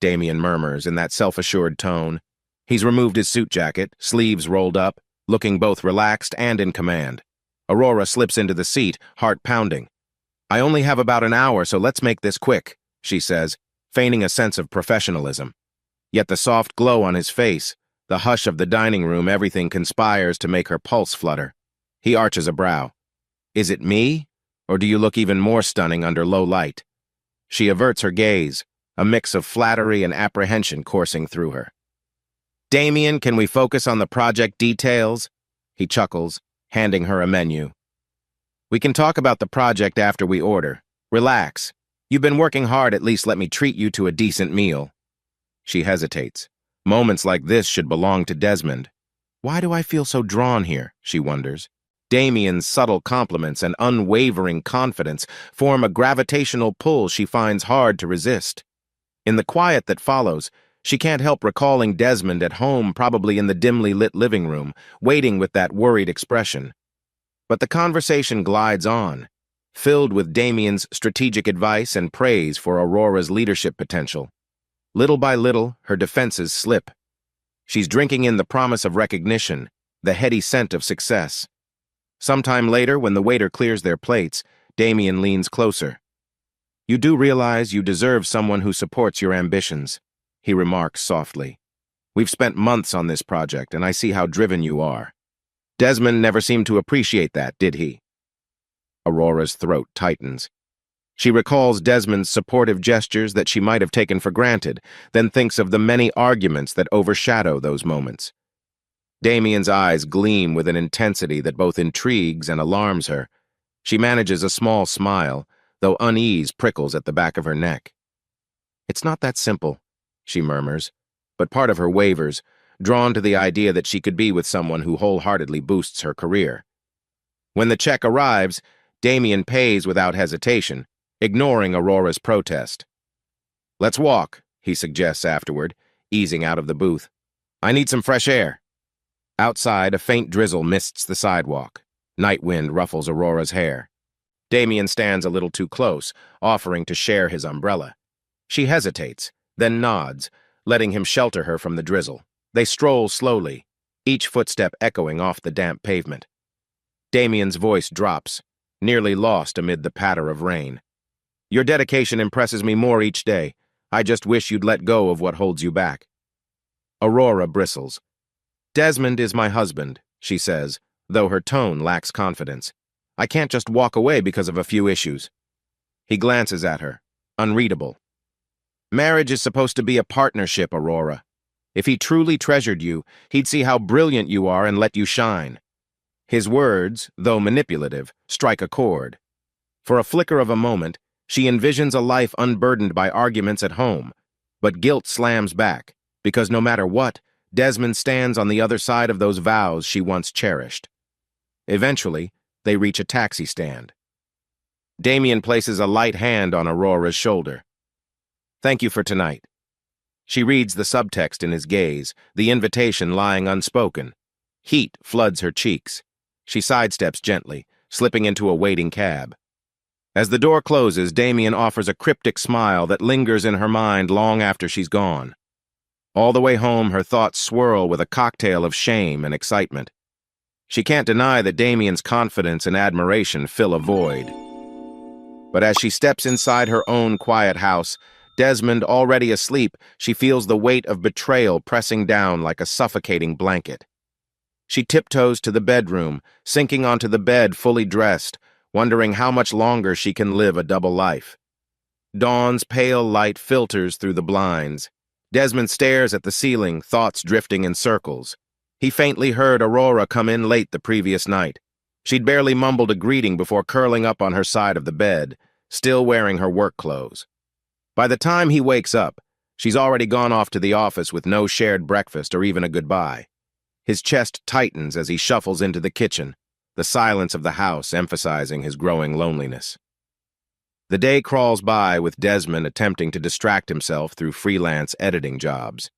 Damien murmurs in that self-assured tone. He's removed his suit jacket, sleeves rolled up, looking both relaxed and in command. Aurora slips into the seat, heart pounding. I only have about an hour, so let's make this quick, she says, feigning a sense of professionalism. Yet the soft glow on his face, the hush of the dining room, everything conspires to make her pulse flutter. He arches a brow. Is it me, or do you look even more stunning under low light? She averts her gaze, a mix of flattery and apprehension coursing through her. Damien, can we focus on the project details? He chuckles, handing her a menu. We can talk about the project after we order. Relax. You've been working hard, at least let me treat you to a decent meal. She hesitates. Moments like this should belong to Desmond. Why do I feel so drawn here, she wonders. Damien's subtle compliments and unwavering confidence form a gravitational pull she finds hard to resist. In the quiet that follows, she can't help recalling Desmond at home, probably in the dimly lit living room, waiting with that worried expression. But the conversation glides on, filled with Damien's strategic advice and praise for Aurora's leadership potential. Little by little, her defenses slip. She's drinking in the promise of recognition, the heady scent of success. Sometime later, when the waiter clears their plates, Damien leans closer. You do realize you deserve someone who supports your ambitions, he remarks softly. We've spent months on this project, and I see how driven you are. Desmond never seemed to appreciate that, did he? Aurora's throat tightens. She recalls Desmond's supportive gestures that she might have taken for granted, then thinks of the many arguments that overshadow those moments. Damien's eyes gleam with an intensity that both intrigues and alarms her. She manages a small smile, though unease prickles at the back of her neck. It's not that simple, she murmurs, but part of her wavers, drawn to the idea that she could be with someone who wholeheartedly boosts her career. When the check arrives, Damien pays without hesitation, ignoring Aurora's protest. Let's walk, he suggests afterward, easing out of the booth. I need some fresh air. Outside, a faint drizzle mists the sidewalk. Night wind ruffles Aurora's hair. Damien stands a little too close, offering to share his umbrella. She hesitates, then nods, letting him shelter her from the drizzle. They stroll slowly, each footstep echoing off the damp pavement. Damien's voice drops, nearly lost amid the patter of rain. Your dedication impresses me more each day. I just wish you'd let go of what holds you back. Aurora bristles. Desmond is my husband, she says, though her tone lacks confidence. I can't just walk away because of a few issues. He glances at her, unreadable. Marriage is supposed to be a partnership, Aurora. If he truly treasured you, he'd see how brilliant you are and let you shine. His words, though manipulative, strike a chord. For a flicker of a moment, she envisions a life unburdened by arguments at home, but guilt slams back, because no matter what, Desmond stands on the other side of those vows she once cherished. Eventually, they reach a taxi stand. Damien places a light hand on Aurora's shoulder. Thank you for tonight. She reads the subtext in his gaze, the invitation lying unspoken. Heat floods her cheeks. She sidesteps gently, slipping into a waiting cab. As the door closes, Damien offers a cryptic smile that lingers in her mind long after she's gone. All the way home, her thoughts swirl with a cocktail of shame and excitement. She can't deny that Damien's confidence and admiration fill a void. But as she steps inside her own quiet house, Desmond already asleep, she feels the weight of betrayal pressing down like a suffocating blanket. She tiptoes to the bedroom, sinking onto the bed fully dressed, wondering how much longer she can live a double life. Dawn's pale light filters through the blinds. Desmond stares at the ceiling, thoughts drifting in circles. He faintly heard Aurora come in late the previous night. She'd barely mumbled a greeting before curling up on her side of the bed, still wearing her work clothes. By the time he wakes up, she's already gone off to the office with no shared breakfast or even a goodbye. His chest tightens as he shuffles into the kitchen, the silence of the house emphasizing his growing loneliness. The day crawls by with Desmond attempting to distract himself through freelance editing jobs.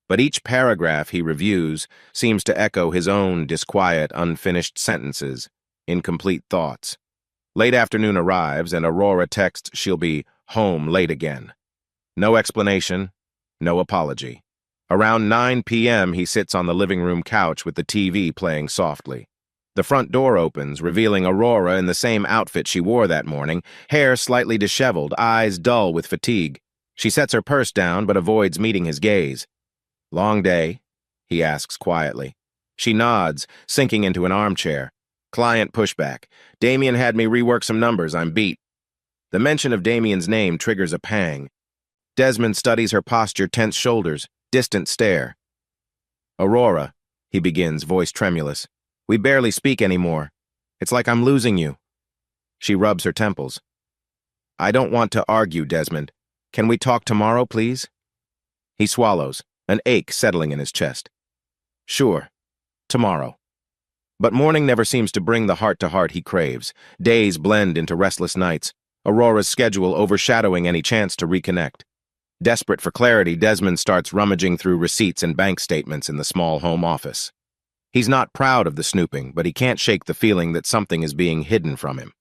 But each paragraph he reviews seems to echo his own disquiet, unfinished sentences, incomplete thoughts. Late afternoon arrives and Aurora texts she'll be home late again. No explanation, no apology. Around 9 p.m., he sits on the living room couch with the TV playing softly. The front door opens, revealing Aurora in the same outfit she wore that morning, hair slightly disheveled, eyes dull with fatigue. She sets her purse down but avoids meeting his gaze. "Long day?" he asks quietly. She nods, sinking into an armchair. "Client pushback. Damien had me rework some numbers. I'm beat." The mention of Damien's name triggers a pang. Desmond studies her posture, tense shoulders, distant stare. "Aurora," he begins, voice tremulous. "We barely speak anymore. It's like I'm losing you." She rubs her temples. "I don't want to argue, Desmond. Can we talk tomorrow, please?" He swallows, an ache settling in his chest. "Sure, tomorrow." But morning never seems to bring the heart-to-heart he craves. Days blend into restless nights, Aurora's schedule overshadowing any chance to reconnect. Desperate for clarity, Desmond starts rummaging through receipts and bank statements in the small home office. He's not proud of the snooping, but he can't shake the feeling that something is being hidden from him.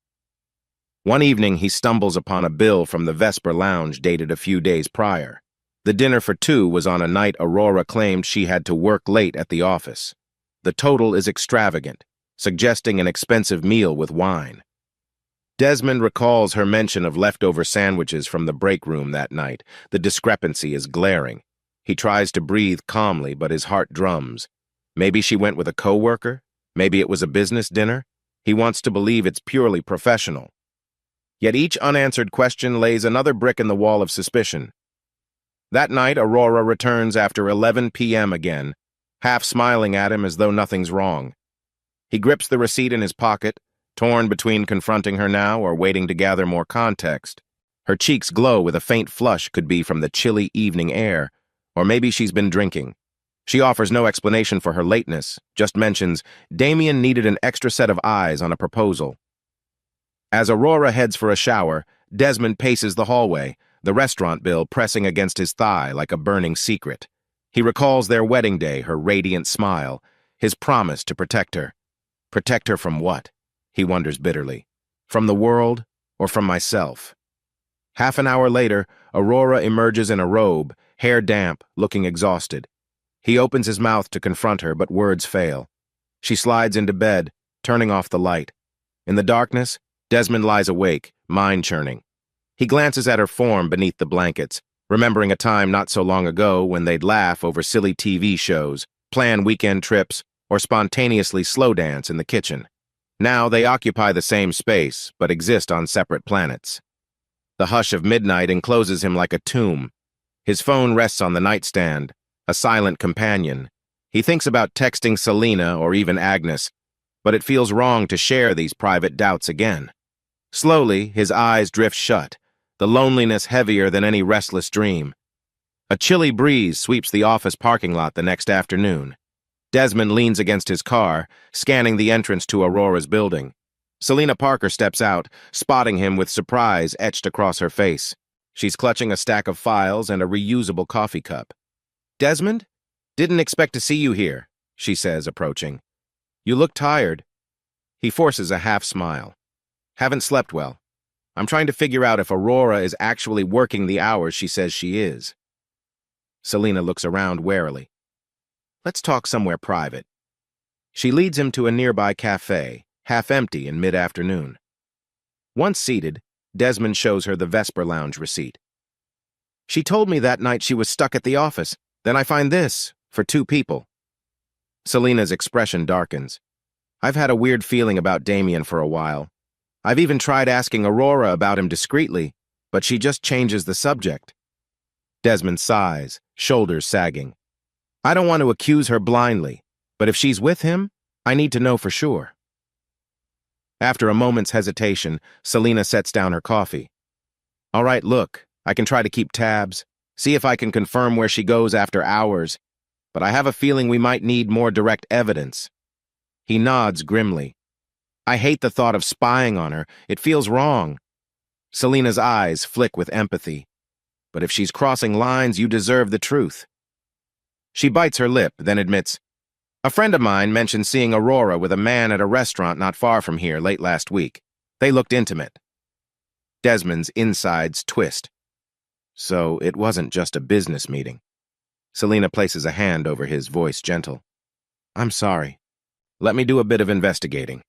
One evening, he stumbles upon a bill from the Vesper Lounge dated a few days prior. The dinner for two was on a night Aurora claimed she had to work late at the office. The total is extravagant, suggesting an expensive meal with wine. Desmond recalls her mention of leftover sandwiches from the break room that night. The discrepancy is glaring. He tries to breathe calmly, but his heart drums. Maybe she went with a coworker. Maybe it was a business dinner. He wants to believe it's purely professional. Yet each unanswered question lays another brick in the wall of suspicion. That night, Aurora returns after 11 p.m. again, half smiling at him as though nothing's wrong. He grips the receipt in his pocket, torn between confronting her now or waiting to gather more context. Her cheeks glow with a faint flush, could be from the chilly evening air, or maybe she's been drinking. She offers no explanation for her lateness, just mentions Damien needed an extra set of eyes on a proposal. As Aurora heads for a shower, Desmond paces the hallway, the restaurant bill pressing against his thigh like a burning secret. He recalls their wedding day, her radiant smile, his promise to protect her. Protect her from what? He wonders bitterly. From the world or from myself? Half an hour later, Aurora emerges in a robe, hair damp, looking exhausted. He opens his mouth to confront her, but words fail. She slides into bed, turning off the light. In the darkness, Desmond lies awake, mind churning. He glances at her form beneath the blankets, remembering a time not so long ago when they'd laugh over silly TV shows, plan weekend trips, or spontaneously slow dance in the kitchen. Now they occupy the same space, but exist on separate planets. The hush of midnight encloses him like a tomb. His phone rests on the nightstand, a silent companion. He thinks about texting Selena or even Agnes, but it feels wrong to share these private doubts again. Slowly, his eyes drift shut, the loneliness heavier than any restless dream. A chilly breeze sweeps the office parking lot the next afternoon. Desmond leans against his car, scanning the entrance to Aurora's building. Selena Parker steps out, spotting him with surprise etched across her face. She's clutching a stack of files and a reusable coffee cup. "Desmond? Didn't expect to see you here," she says, approaching. "You look tired." He forces a half smile. "Haven't slept well. I'm trying to figure out if Aurora is actually working the hours she says she is." Selena looks around warily. "Let's talk somewhere private." She leads him to a nearby cafe, half empty in mid-afternoon. Once seated, Desmond shows her the Vesper Lounge receipt. "She told me that night she was stuck at the office. Then I find this, for two people." Selena's expression darkens. "I've had a weird feeling about Damien for a while. I've even tried asking Aurora about him discreetly, but she just changes the subject." Desmond sighs, shoulders sagging. "I don't want to accuse her blindly, but if she's with him, I need to know for sure." After a moment's hesitation, Selena sets down her coffee. "All right, look, I can try to keep tabs, see if I can confirm where she goes after hours, but I have a feeling we might need more direct evidence." He nods grimly. "I hate the thought of spying on her. It feels wrong." Selena's eyes flick with empathy. "But if she's crossing lines, you deserve the truth." She bites her lip, then admits, "A friend of mine mentioned seeing Aurora with a man at a restaurant not far from here late last week. They looked intimate." Desmond's insides twist. So it wasn't just a business meeting. Selena places a hand over his, voice gentle. I'm sorry. Let me do a bit of investigating.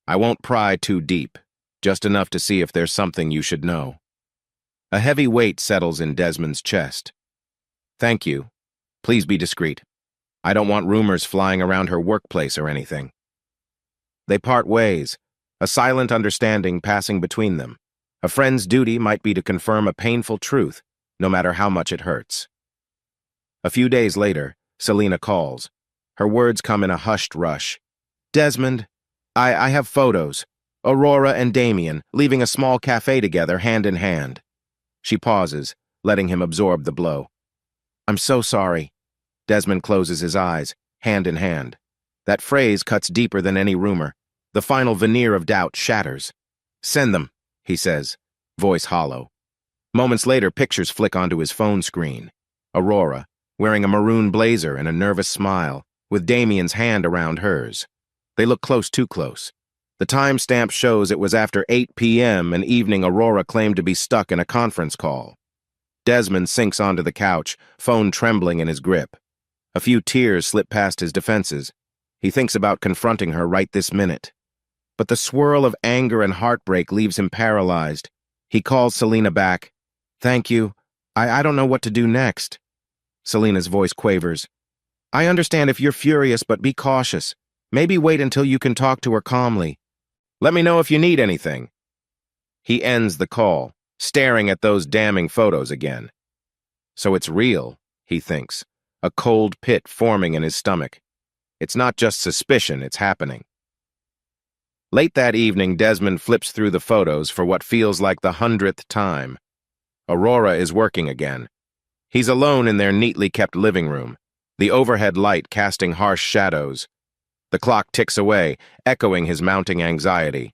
I won't pry too deep, just enough to see if there's something you should know. A heavy weight settles in Desmond's chest. Thank you. Please be discreet. I don't want rumors flying around her workplace or anything. They part ways, a silent understanding passing between them. A friend's duty might be to confirm a painful truth, no matter how much it hurts. A few days later, Selena calls. Her words come in a hushed rush. Desmond, I have photos. Aurora and Damien leaving a small cafe together, hand in hand. She pauses, letting him absorb the blow. I'm so sorry. Desmond closes his eyes, hand in hand. That phrase cuts deeper than any rumor. The final veneer of doubt shatters. Send them, he says, voice hollow. Moments later, pictures flick onto his phone screen. Aurora, wearing a maroon blazer and a nervous smile, with Damien's hand around hers. They look close, too close. The timestamp shows it was after 8 p.m. an evening Aurora claimed to be stuck in a conference call. Desmond sinks onto the couch, phone trembling in his grip. A few tears slip past his defenses. He thinks about confronting her right this minute. But the swirl of anger and heartbreak leaves him paralyzed. He calls Selena back. Thank you. I don't know what to do next. Selena's voice quavers. I understand if you're furious, but be cautious. Maybe wait until you can talk to her calmly. Let me know if you need anything. He ends the call, staring at those damning photos again. So it's real, he thinks, a cold pit forming in his stomach. It's not just suspicion, it's happening. Late that evening, Desmond flips through the photos for what feels like the 100th time. Aurora is working again. He's alone in their neatly kept living room, the overhead light casting harsh shadows. The clock ticks away, echoing his mounting anxiety.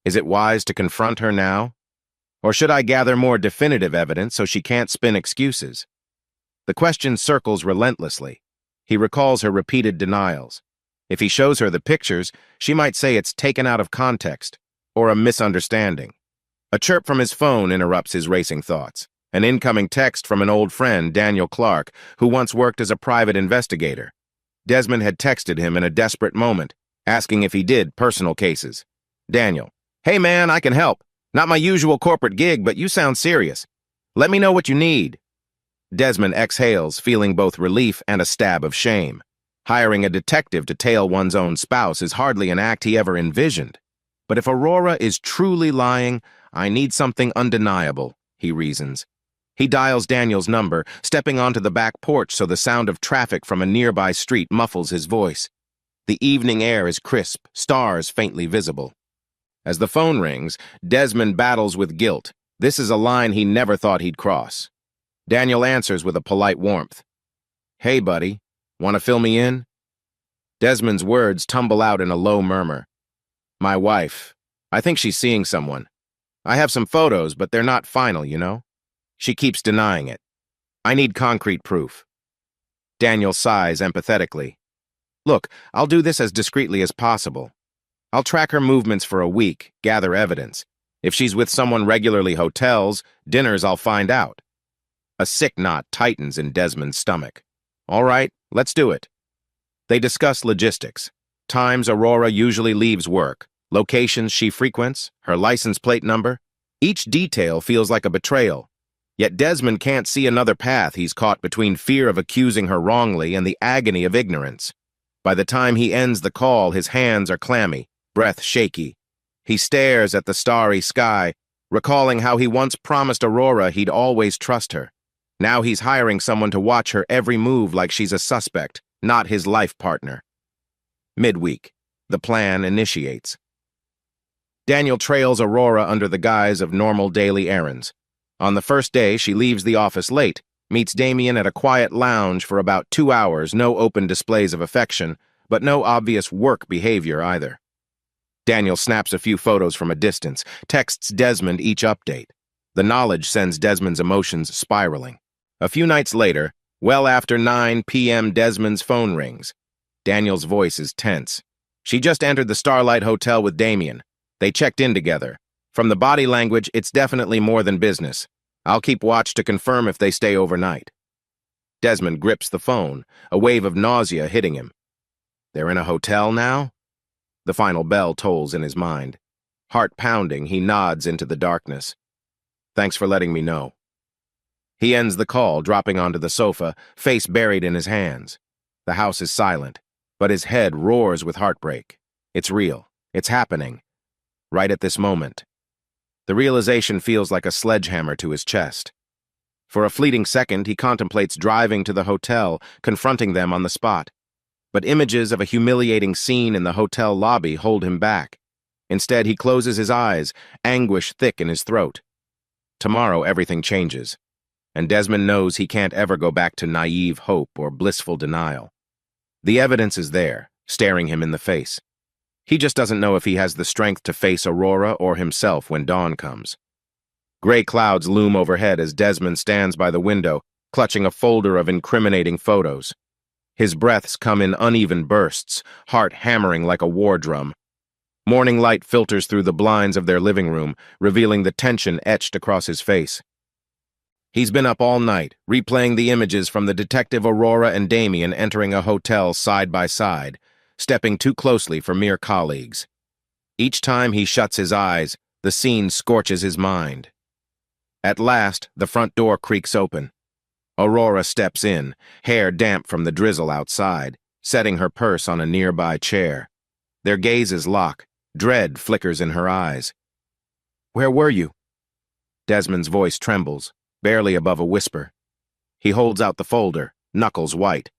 Is it wise to confront her now? Or should I gather more definitive evidence so she can't spin excuses? The question circles relentlessly. He recalls her repeated denials. If he shows her the pictures, she might say it's taken out of context, or a misunderstanding. A chirp from his phone interrupts his racing thoughts. An incoming text from an old friend, Daniel Clark, who once worked as a private investigator. Desmond had texted him in a desperate moment, asking if he did personal cases. Daniel, hey man, I can help. Not my usual corporate gig, but you sound serious. Let me know what you need. Desmond exhales, feeling both relief and a stab of shame. Hiring a detective to tail one's own spouse is hardly an act he ever envisioned. But if Aurora is truly lying, I need something undeniable, he reasons. He dials Daniel's number, stepping onto the back porch so the sound of traffic from a nearby street muffles his voice. The evening air is crisp, stars faintly visible. As the phone rings, Desmond battles with guilt. This is a line he never thought he'd cross. Daniel answers with a polite warmth. Hey, buddy, want to fill me in? Desmond's words tumble out in a low murmur. My wife. I think she's seeing someone. I have some photos, but they're not final, you know? She keeps denying it. I need concrete proof. Daniel sighs empathetically. Look, I'll do this as discreetly as possible. I'll track her movements for a week, gather evidence. If she's with someone regularly hotels, dinners I'll find out. A sick knot tightens in Desmond's stomach. All right, let's do it. They discuss logistics. Times Aurora usually leaves work, locations she frequents, her license plate number. Each detail feels like a betrayal. Yet Desmond can't see another path. He's caught between fear of accusing her wrongly and the agony of ignorance. By the time he ends the call, his hands are clammy, breath shaky. He stares at the starry sky, recalling how he once promised Aurora he'd always trust her. Now he's hiring someone to watch her every move like she's a suspect, not his life partner. Midweek, the plan initiates. Daniel trails Aurora under the guise of normal daily errands. On the first day, she leaves the office late, meets Damien at a quiet lounge for about 2 hours, no open displays of affection, but no obvious work behavior either. Daniel snaps a few photos from a distance, texts Desmond each update. The knowledge sends Desmond's emotions spiraling. A few nights later, well after 9 p.m., Desmond's phone rings. Daniel's voice is tense. She just entered the Starlight Hotel with Damien. They checked in together. From the body language, it's definitely more than business. I'll keep watch to confirm if they stay overnight. Desmond grips the phone, a wave of nausea hitting him. They're in a hotel now? The final bell tolls in his mind. Heart pounding, he nods into the darkness. Thanks for letting me know. He ends the call, dropping onto the sofa, face buried in his hands. The house is silent, but his head roars with heartbreak. It's real. It's happening. Right at this moment. The realization feels like a sledgehammer to his chest. For a fleeting second, he contemplates driving to the hotel, confronting them on the spot. But images of a humiliating scene in the hotel lobby hold him back. Instead, he closes his eyes, anguish thick in his throat. Tomorrow, everything changes. And Desmond knows he can't ever go back to naive hope or blissful denial. The evidence is there, staring him in the face. He just doesn't know if he has the strength to face Aurora or himself when dawn comes. Gray clouds loom overhead as Desmond stands by the window, clutching a folder of incriminating photos. His breaths come in uneven bursts, heart hammering like a war drum. Morning light filters through the blinds of their living room, revealing the tension etched across his face. He's been up all night, replaying the images from the detective Aurora and Damien entering a hotel side by side, stepping too closely for mere colleagues. Each time he shuts his eyes, the scene scorches his mind. At last, the front door creaks open. Aurora steps in, hair damp from the drizzle outside, setting her purse on a nearby chair. Their gazes lock. Dread flickers in her eyes. "Where were you?" Desmond's voice trembles, barely above a whisper. He holds out the folder, knuckles white.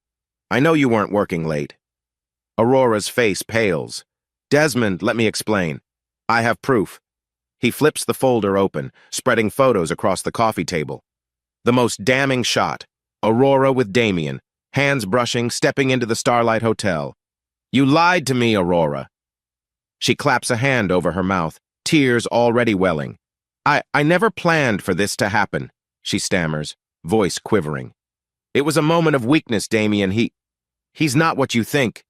"I know you weren't working late." Aurora's face pales. "Desmond, let me explain. I have proof." He flips the folder open, spreading photos across the coffee table. The most damning shot. Aurora with Damien, hands brushing, stepping into the Starlight Hotel. "You lied to me, Aurora." She claps a hand over her mouth, tears already welling. I never planned for this to happen," she stammers, voice quivering. "It was a moment of weakness, Damien. He's not what you think."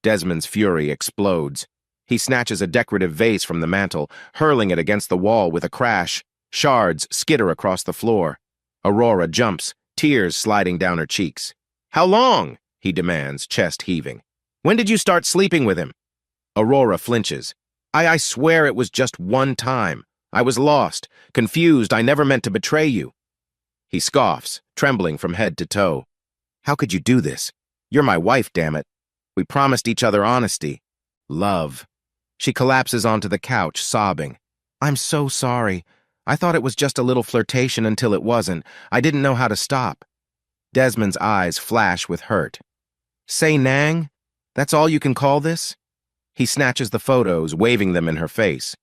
Desmond's fury explodes. He snatches a decorative vase from the mantel, hurling it against the wall with a crash. Shards skitter across the floor. Aurora jumps, tears sliding down her cheeks. "How long?" he demands, chest heaving. "When did you start sleeping with him?" Aurora flinches. I swear it was just one time. I was lost, confused. I never meant to betray you." He scoffs, trembling from head to toe. "How could you do this? You're my wife, damn it. We promised each other honesty. Love." She collapses onto the couch, sobbing. "I'm so sorry. I thought it was just a little flirtation until it wasn't. I didn't know how to stop." Desmond's eyes flash with hurt. "Say Nang? That's all you can call this?" He snatches the photos, waving them in her face.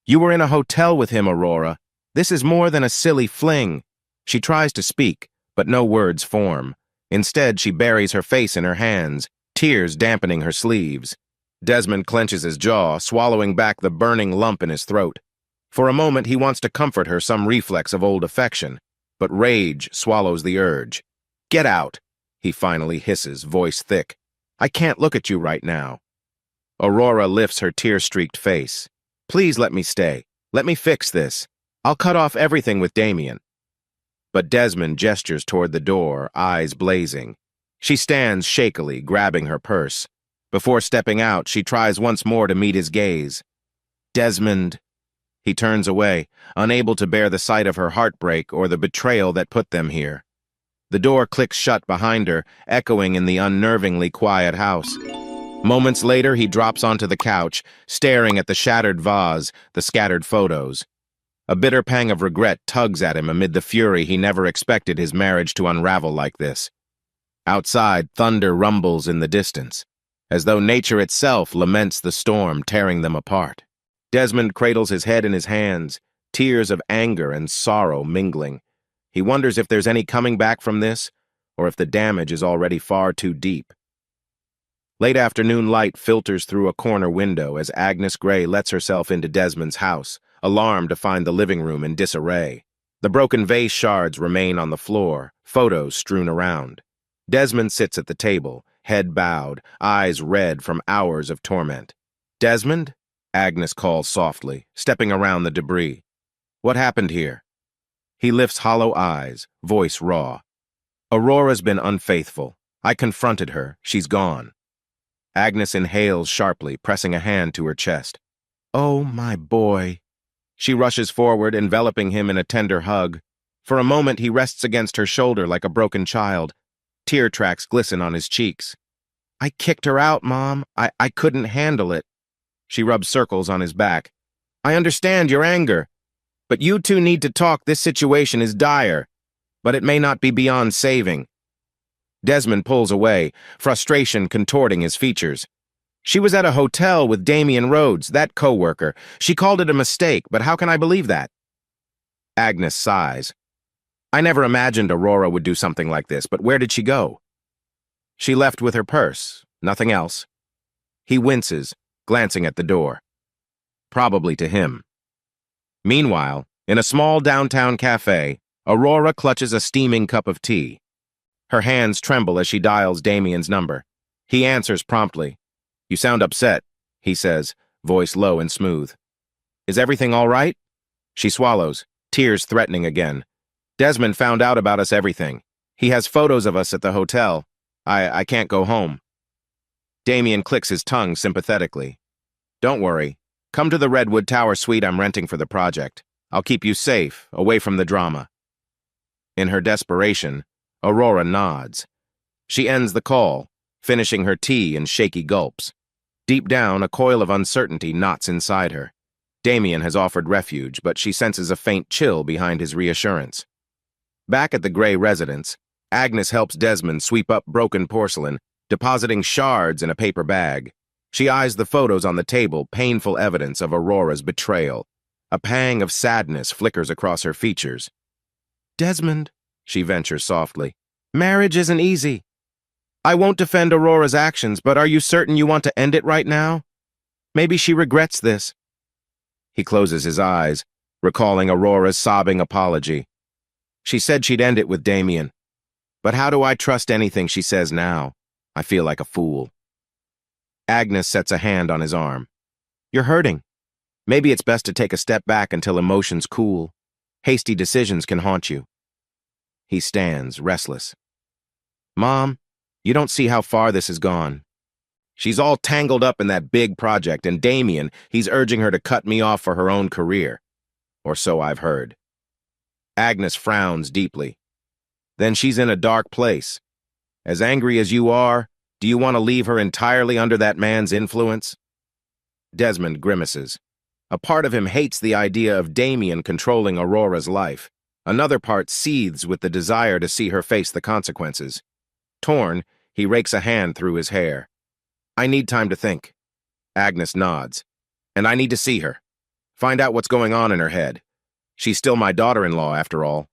"You were in a hotel with him, Aurora. This is more than a silly fling." She tries to speak, but no words form. Instead, she buries her face in her hands, tears dampening her sleeves. Desmond clenches his jaw, swallowing back the burning lump in his throat. For a moment, he wants to comfort her, some reflex of old affection, but rage swallows the urge. "Get out," he finally hisses, voice thick. "I can't look at you right now." Aurora lifts her tear-streaked face. "Please let me stay. Let me fix this. I'll cut off everything with Damien." But Desmond gestures toward the door, eyes blazing. She stands shakily, grabbing her purse. Before stepping out, she tries once more to meet his gaze. "Desmond." He turns away, unable to bear the sight of her heartbreak or the betrayal that put them here. The door clicks shut behind her, echoing in the unnervingly quiet house. Moments later, he drops onto the couch, staring at the shattered vase, the scattered photos. A bitter pang of regret tugs at him amid the fury he never expected his marriage to unravel like this. Outside, thunder rumbles in the distance, as though nature itself laments the storm tearing them apart. Desmond cradles his head in his hands, tears of anger and sorrow mingling. He wonders if there's any coming back from this, or if the damage is already far too deep. Late afternoon light filters through a corner window as Agnes Gray lets herself into Desmond's house, alarmed to find the living room in disarray. The broken vase shards remain on the floor, photos strewn around. Desmond sits at the table, head bowed, eyes red from hours of torment. "Desmond?" Agnes calls softly, stepping around the debris. "What happened here?" He lifts hollow eyes, voice raw. Aurora's been unfaithful. I confronted her. She's gone. Agnes inhales sharply, pressing a hand to her chest. Oh, my boy. She rushes forward, enveloping him in a tender hug. For a moment, he rests against her shoulder like a broken child. Tear tracks glisten on his cheeks. I kicked her out, Mom. I couldn't handle it. She rubs circles on his back. I understand your anger. But you two need to talk. This situation is dire. But it may not be beyond saving. Desmond pulls away, frustration contorting his features. She was at a hotel with Damian Rhodes, that co-worker. She called it a mistake, but how can I believe that? Agnes sighs. I never imagined Aurora would do something like this, but where did she go? She left with her purse, nothing else. He winces, glancing at the door. Probably to him. Meanwhile, in a small downtown cafe, Aurora clutches a steaming cup of tea. Her hands tremble as she dials Damian's number. He answers promptly. You sound upset, he says, voice low and smooth. Is everything all right? She swallows, tears threatening again. Desmond found out about us everything. He has photos of us at the hotel. I can't go home. Damian clicks his tongue sympathetically. Don't worry. Come to the Redwood Tower suite I'm renting for the project. I'll keep you safe, away from the drama. In her desperation, Aurora nods. She ends the call, finishing her tea in shaky gulps. Deep down, a coil of uncertainty knots inside her. Damian has offered refuge, but she senses a faint chill behind his reassurance. Back at the Gray residence, Agnes helps Desmond sweep up broken porcelain, depositing shards in a paper bag. She eyes the photos on the table, painful evidence of Aurora's betrayal. A pang of sadness flickers across her features. Desmond, she ventures softly, marriage isn't easy. I won't defend Aurora's actions, but are you certain you want to end it right now? Maybe she regrets this. He closes his eyes, recalling Aurora's sobbing apology. She said she'd end it with Damian. But how do I trust anything she says now? I feel like a fool. Agnes sets a hand on his arm. You're hurting. Maybe it's best to take a step back until emotions cool. Hasty decisions can haunt you. He stands, restless. Mom, you don't see how far this has gone. She's all tangled up in that big project, and Damian, he's urging her to cut me off for her own career. Or so I've heard. Agnes frowns deeply. Then she's in a dark place. As angry as you are, do you want to leave her entirely under that man's influence? Desmond grimaces. A part of him hates the idea of Damian controlling Aurora's life. Another part seethes with the desire to see her face the consequences. Torn, he rakes a hand through his hair. I need time to think. Agnes nods. And I need to see her. Find out what's going on in her head. She's still my daughter-in-law, after all.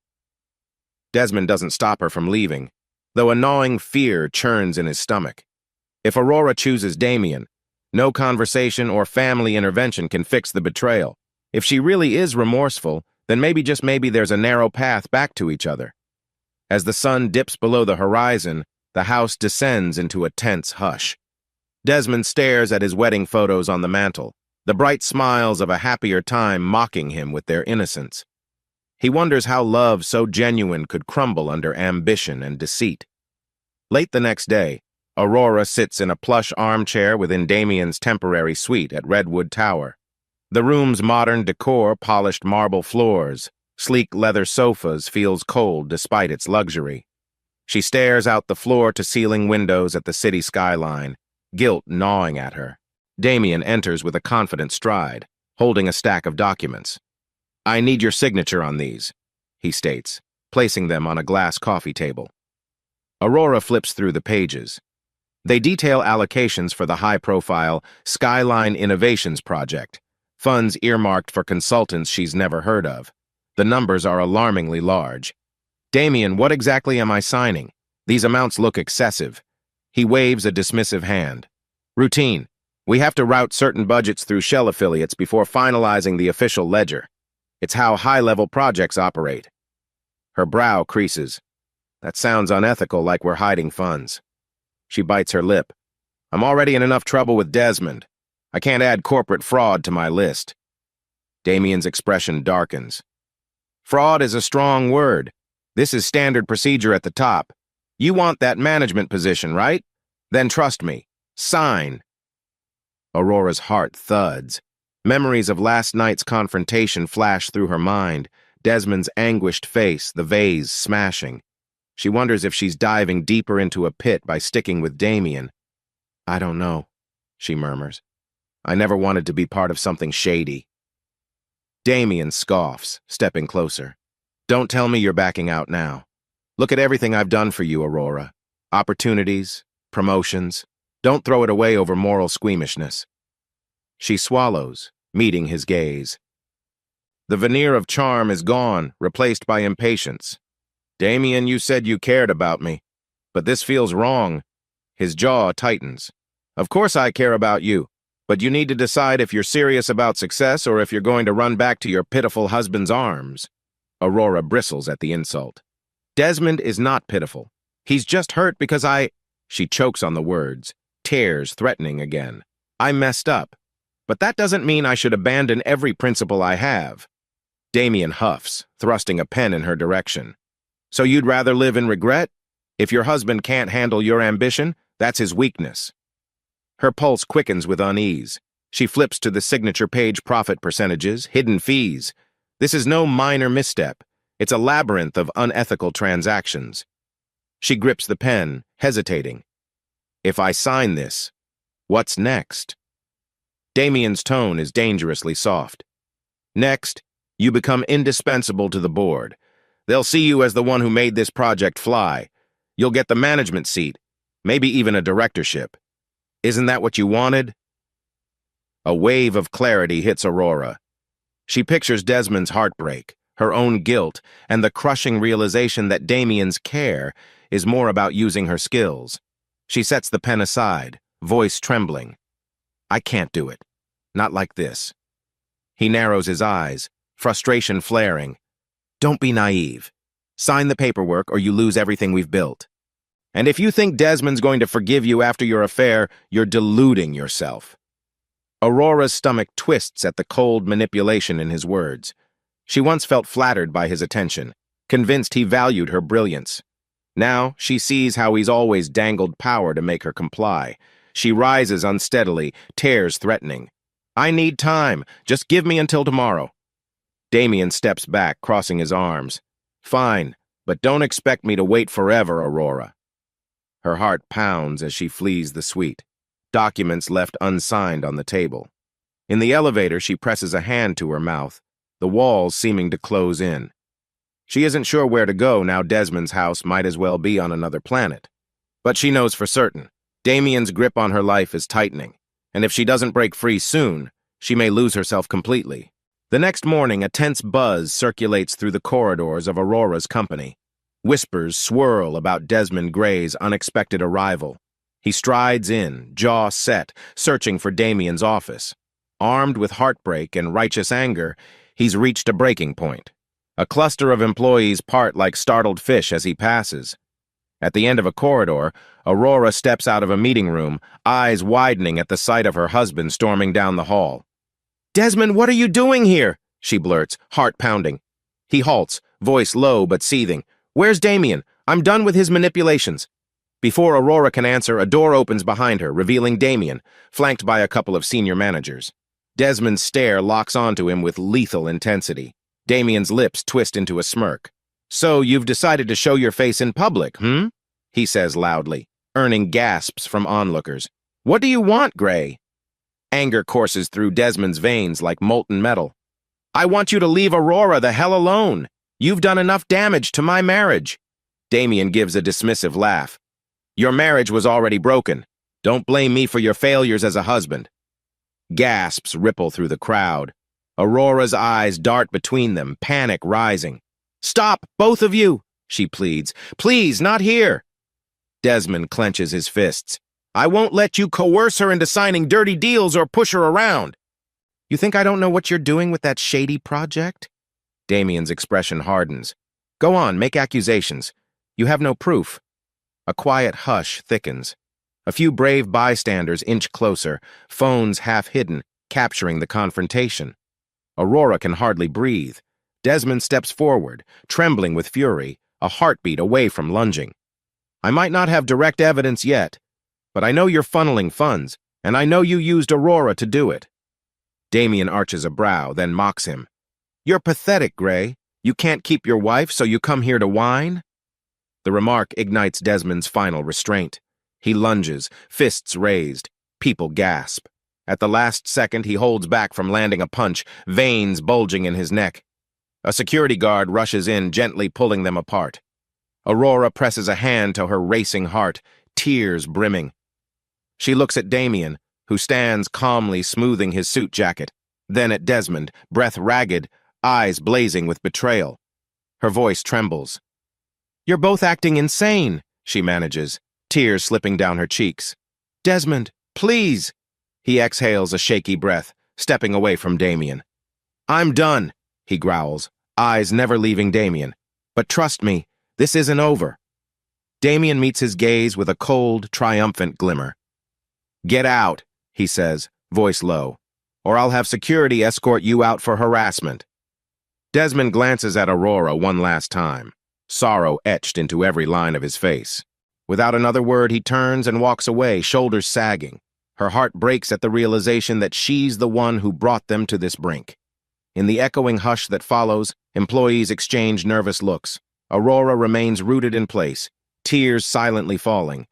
Desmond doesn't stop her from leaving, though a gnawing fear churns in his stomach. If Aurora chooses Damian, no conversation or family intervention can fix the betrayal. If she really is remorseful, then maybe, just maybe, there's a narrow path back to each other. As the sun dips below the horizon, the house descends into a tense hush. Desmond stares at his wedding photos on the mantel, the bright smiles of a happier time mocking him with their innocence. He wonders how love so genuine could crumble under ambition and deceit. Late the next day, Aurora sits in a plush armchair within Damian's temporary suite at Redwood Tower. The room's modern decor, polished marble floors, sleek leather sofas, feels cold despite its luxury. She stares out the floor-to-ceiling windows at the city skyline, guilt gnawing at her. Damian enters with a confident stride, holding a stack of documents. I need your signature on these, he states, placing them on a glass coffee table. Aurora flips through the pages. They detail allocations for the high-profile Skyline Innovations project, funds earmarked for consultants she's never heard of. The numbers are alarmingly large. Damian, what exactly am I signing? These amounts look excessive. He waves a dismissive hand. Routine. We have to route certain budgets through shell affiliates before finalizing the official ledger. It's how high-level projects operate. Her brow creases. That sounds unethical, like we're hiding funds. She bites her lip. I'm already in enough trouble with Desmond. I can't add corporate fraud to my list. Damian's expression darkens. Fraud is a strong word. This is standard procedure at the top. You want that management position, right? Then trust me. Sign. Aurora's heart thuds. Memories of last night's confrontation flash through her mind. Desmond's anguished face, the vase smashing. She wonders if she's diving deeper into a pit by sticking with Damien. I don't know, she murmurs. I never wanted to be part of something shady. Damien scoffs, stepping closer. Don't tell me you're backing out now. Look at everything I've done for you, Aurora. Opportunities, promotions. Don't throw it away over moral squeamishness. She swallows, meeting his gaze. The veneer of charm is gone, replaced by impatience. Damien, you said you cared about me, but this feels wrong. His jaw tightens. Of course I care about you, but you need to decide if you're serious about success or if you're going to run back to your pitiful husband's arms. Aurora bristles at the insult. Desmond is not pitiful. He's just hurt because She chokes on the words, tears threatening again. I messed up. But that doesn't mean I should abandon every principle I have. Damien huffs, thrusting a pen in her direction. So you'd rather live in regret? If your husband can't handle your ambition, that's his weakness. Her pulse quickens with unease. She flips to the signature page profit percentages, hidden fees. This is no minor misstep. It's a labyrinth of unethical transactions. She grips the pen, hesitating. If I sign this, what's next? Damien's tone is dangerously soft. Next, you become indispensable to the board. They'll see you as the one who made this project fly. You'll get the management seat, maybe even a directorship. Isn't that what you wanted? A wave of clarity hits Aurora. She pictures Desmond's heartbreak, her own guilt, and the crushing realization that Damien's care is more about using her skills. She sets the pen aside, voice trembling. I can't do it. Not like this. He narrows his eyes, frustration flaring. Don't be naive. Sign the paperwork or you lose everything we've built. And if you think Desmond's going to forgive you after your affair, you're deluding yourself. Aurora's stomach twists at the cold manipulation in his words. She once felt flattered by his attention, convinced he valued her brilliance. Now she sees how he's always dangled power to make her comply. She rises unsteadily, tears threatening. I need time. Just give me until tomorrow. Damien steps back, crossing his arms. Fine, but don't expect me to wait forever, Aurora. Her heart pounds as she flees the suite. Documents left unsigned on the table. In the elevator, she presses a hand to her mouth, the walls seeming to close in. She isn't sure where to go now Desmond's house might as well be on another planet. But she knows for certain. Damien's grip on her life is tightening, and if she doesn't break free soon, she may lose herself completely. The next morning, a tense buzz circulates through the corridors of Aurora's company. Whispers swirl about Desmond Gray's unexpected arrival. He strides in, jaw set, searching for Damien's office. Armed with heartbreak and righteous anger, he's reached a breaking point. A cluster of employees part like startled fish as he passes. At the end of a corridor, Aurora steps out of a meeting room, eyes widening at the sight of her husband storming down the hall. Desmond, what are you doing here? She blurts, heart pounding. He halts, voice low but seething. Where's Damien? I'm done with his manipulations. Before Aurora can answer, a door opens behind her, revealing Damien, flanked by a couple of senior managers. Desmond's stare locks onto him with lethal intensity. Damien's lips twist into a smirk. So you've decided to show your face in public, he says loudly, earning gasps from onlookers. What do you want, Gray? Anger courses through Desmond's veins like molten metal. I want you to leave Aurora the hell alone. You've done enough damage to my marriage. Damien gives a dismissive laugh. Your marriage was already broken. Don't blame me for your failures as a husband. Gasps ripple through the crowd. Aurora's eyes dart between them, panic rising. Stop, both of you, she pleads. Please, not here. Desmond clenches his fists. I won't let you coerce her into signing dirty deals or push her around. You think I don't know what you're doing with that shady project? Damien's expression hardens. Go on, make accusations. You have no proof. A quiet hush thickens. A few brave bystanders inch closer, phones half hidden, capturing the confrontation. Aurora can hardly breathe. Desmond steps forward, trembling with fury, a heartbeat away from lunging. I might not have direct evidence yet, but I know you're funneling funds, and I know you used Aurora to do it. Damien arches a brow, then mocks him. You're pathetic, Gray. You can't keep your wife, so you come here to whine? The remark ignites Desmond's final restraint. He lunges, fists raised. People gasp. At the last second, he holds back from landing a punch, veins bulging in his neck. A security guard rushes in, gently pulling them apart. Aurora presses a hand to her racing heart, tears brimming. She looks at Damien, who stands calmly smoothing his suit jacket, then at Desmond, breath ragged, eyes blazing with betrayal. Her voice trembles. You're both acting insane, she manages, tears slipping down her cheeks. Desmond, please! He exhales a shaky breath, stepping away from Damien. I'm done, he growls, eyes never leaving Damien. But trust me, this isn't over. Damien meets his gaze with a cold, triumphant glimmer. Get out, he says, voice low, or I'll have security escort you out for harassment. Desmond glances at Aurora one last time, sorrow etched into every line of his face. Without another word, he turns and walks away, shoulders sagging. Her heart breaks at the realization that she's the one who brought them to this brink. In the echoing hush that follows, employees exchange nervous looks. Aurora remains rooted in place, tears silently falling.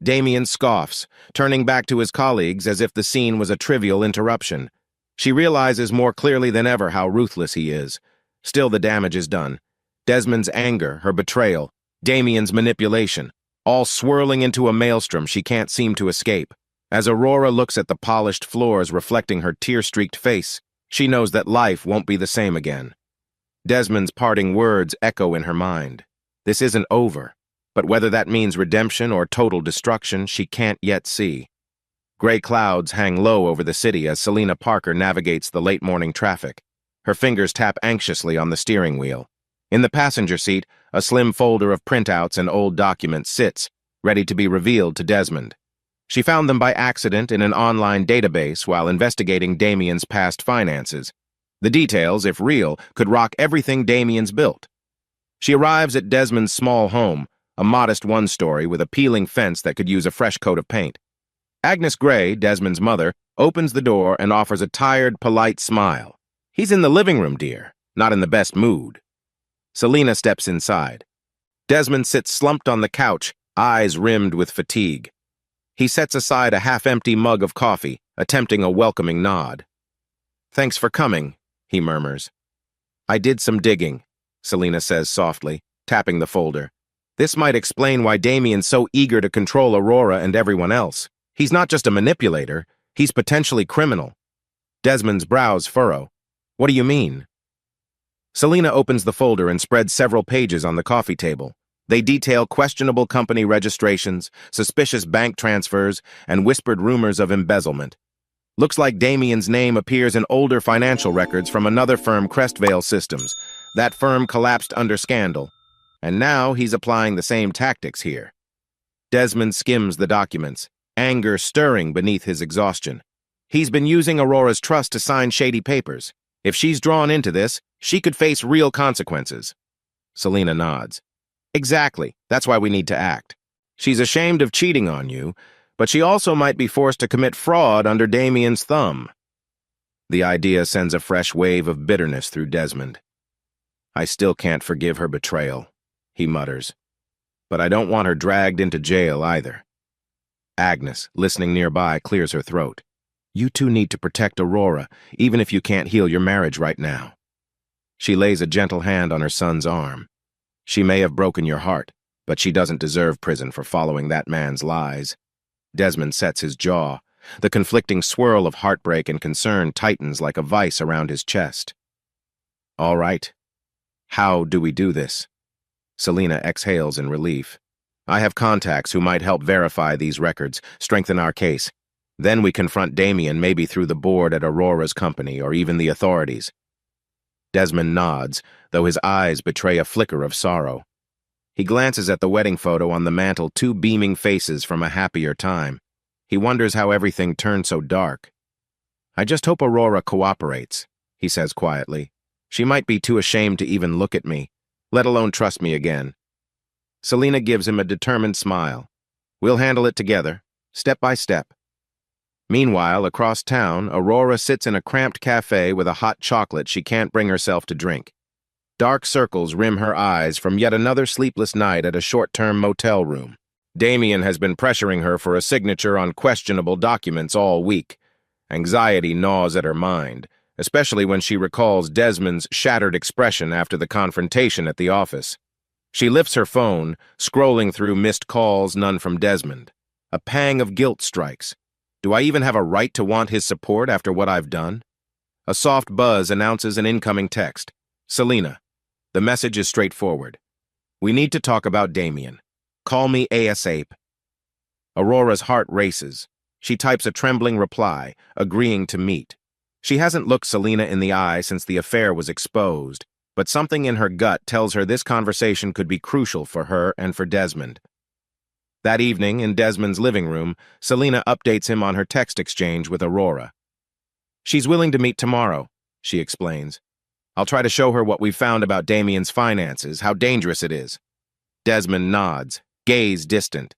Damien scoffs, turning back to his colleagues as if the scene was a trivial interruption. She realizes more clearly than ever how ruthless he is. Still, the damage is done. Desmond's anger, her betrayal, Damien's manipulation, all swirling into a maelstrom she can't seem to escape. As Aurora looks at the polished floors reflecting her tear-streaked face, she knows that life won't be the same again. Desmond's parting words echo in her mind. This isn't over, but whether that means redemption or total destruction, she can't yet see. Gray clouds hang low over the city as Selena Parker navigates the late-morning traffic. Her fingers tap anxiously on the steering wheel. In the passenger seat, a slim folder of printouts and old documents sits, ready to be revealed to Desmond. She found them by accident in an online database while investigating Damien's past finances. The details, if real, could rock everything Damien's built. She arrives at Desmond's small home, a modest one-story with a peeling fence that could use a fresh coat of paint. Agnes Gray, Desmond's mother, opens the door and offers a tired, polite smile. He's in the living room, dear, not in the best mood. Selena steps inside. Desmond sits slumped on the couch, eyes rimmed with fatigue. He sets aside a half-empty mug of coffee, attempting a welcoming nod. Thanks for coming, he murmurs. I did some digging, Selena says softly, tapping the folder. This might explain why Damien's so eager to control Aurora and everyone else. He's not just a manipulator, he's potentially criminal. Desmond's brows furrow. What do you mean? Selena opens the folder and spreads several pages on the coffee table. They detail questionable company registrations, suspicious bank transfers, and whispered rumors of embezzlement. Looks like Damien's name appears in older financial records from another firm, Crestvale Systems. That firm collapsed under scandal, and now he's applying the same tactics here. Desmond skims the documents, anger stirring beneath his exhaustion. He's been using Aurora's trust to sign shady papers. If she's drawn into this, she could face real consequences. Selena nods. Exactly. That's why we need to act. She's ashamed of cheating on you, but she also might be forced to commit fraud under Damien's thumb. The idea sends a fresh wave of bitterness through Desmond. I still can't forgive her betrayal, he mutters. But I don't want her dragged into jail either. Agnes, listening nearby, clears her throat. You two need to protect Aurora, even if you can't heal your marriage right now. She lays a gentle hand on her son's arm. She may have broken your heart, but she doesn't deserve prison for following that man's lies. Desmond sets his jaw. The conflicting swirl of heartbreak and concern tightens like a vice around his chest. All right. How do we do this? Selena exhales in relief. I have contacts who might help verify these records, strengthen our case. Then we confront Damien, maybe through the board at Aurora's company or even the authorities. Desmond nods, though his eyes betray a flicker of sorrow. He glances at the wedding photo on the mantel, two beaming faces from a happier time. He wonders how everything turned so dark. I just hope Aurora cooperates, he says quietly. She might be too ashamed to even look at me, let alone trust me again. Selena gives him a determined smile. We'll handle it together, step by step. Meanwhile, across town, Aurora sits in a cramped cafe with a hot chocolate she can't bring herself to drink. Dark circles rim her eyes from yet another sleepless night at a short-term motel room. Damien has been pressuring her for a signature on questionable documents all week. Anxiety gnaws at her mind, especially when she recalls Desmond's shattered expression after the confrontation at the office. She lifts her phone, scrolling through missed calls, none from Desmond. A pang of guilt strikes. Do I even have a right to want his support after what I've done? A soft buzz announces an incoming text. Selena. The message is straightforward. We need to talk about Damien. Call me ASAP. Aurora's heart races. She types a trembling reply, agreeing to meet. She hasn't looked Selena in the eye since the affair was exposed, but something in her gut tells her this conversation could be crucial for her and for Desmond. That evening, in Desmond's living room, Selena updates him on her text exchange with Aurora. She's willing to meet tomorrow, she explains. I'll try to show her what we've found about Damien's finances, how dangerous it is. Desmond nods, gaze distant.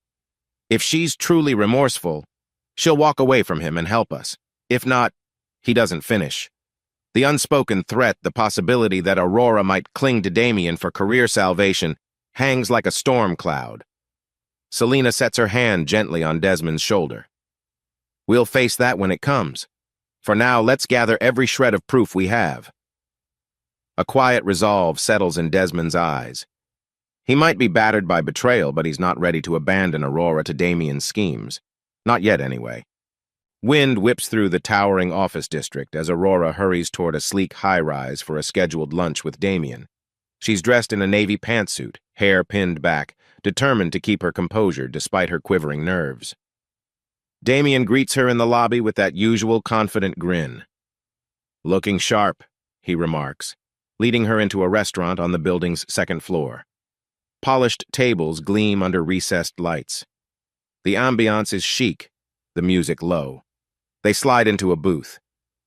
If she's truly remorseful, she'll walk away from him and help us. If not, he doesn't finish. The unspoken threat, the possibility that Aurora might cling to Damien for career salvation, hangs like a storm cloud. Selena sets her hand gently on Desmond's shoulder. We'll face that when it comes. For now, let's gather every shred of proof we have. A quiet resolve settles in Desmond's eyes. He might be battered by betrayal, but he's not ready to abandon Aurora to Damien's schemes. Not yet, anyway. Wind whips through the towering office district as Aurora hurries toward a sleek high-rise for a scheduled lunch with Damien. She's dressed in a navy pantsuit, hair pinned back, determined to keep her composure despite her quivering nerves. Damien greets her in the lobby with that usual confident grin. Looking sharp, he remarks, leading her into a restaurant on the building's second floor. Polished tables gleam under recessed lights. The ambiance is chic, the music low. They slide into a booth.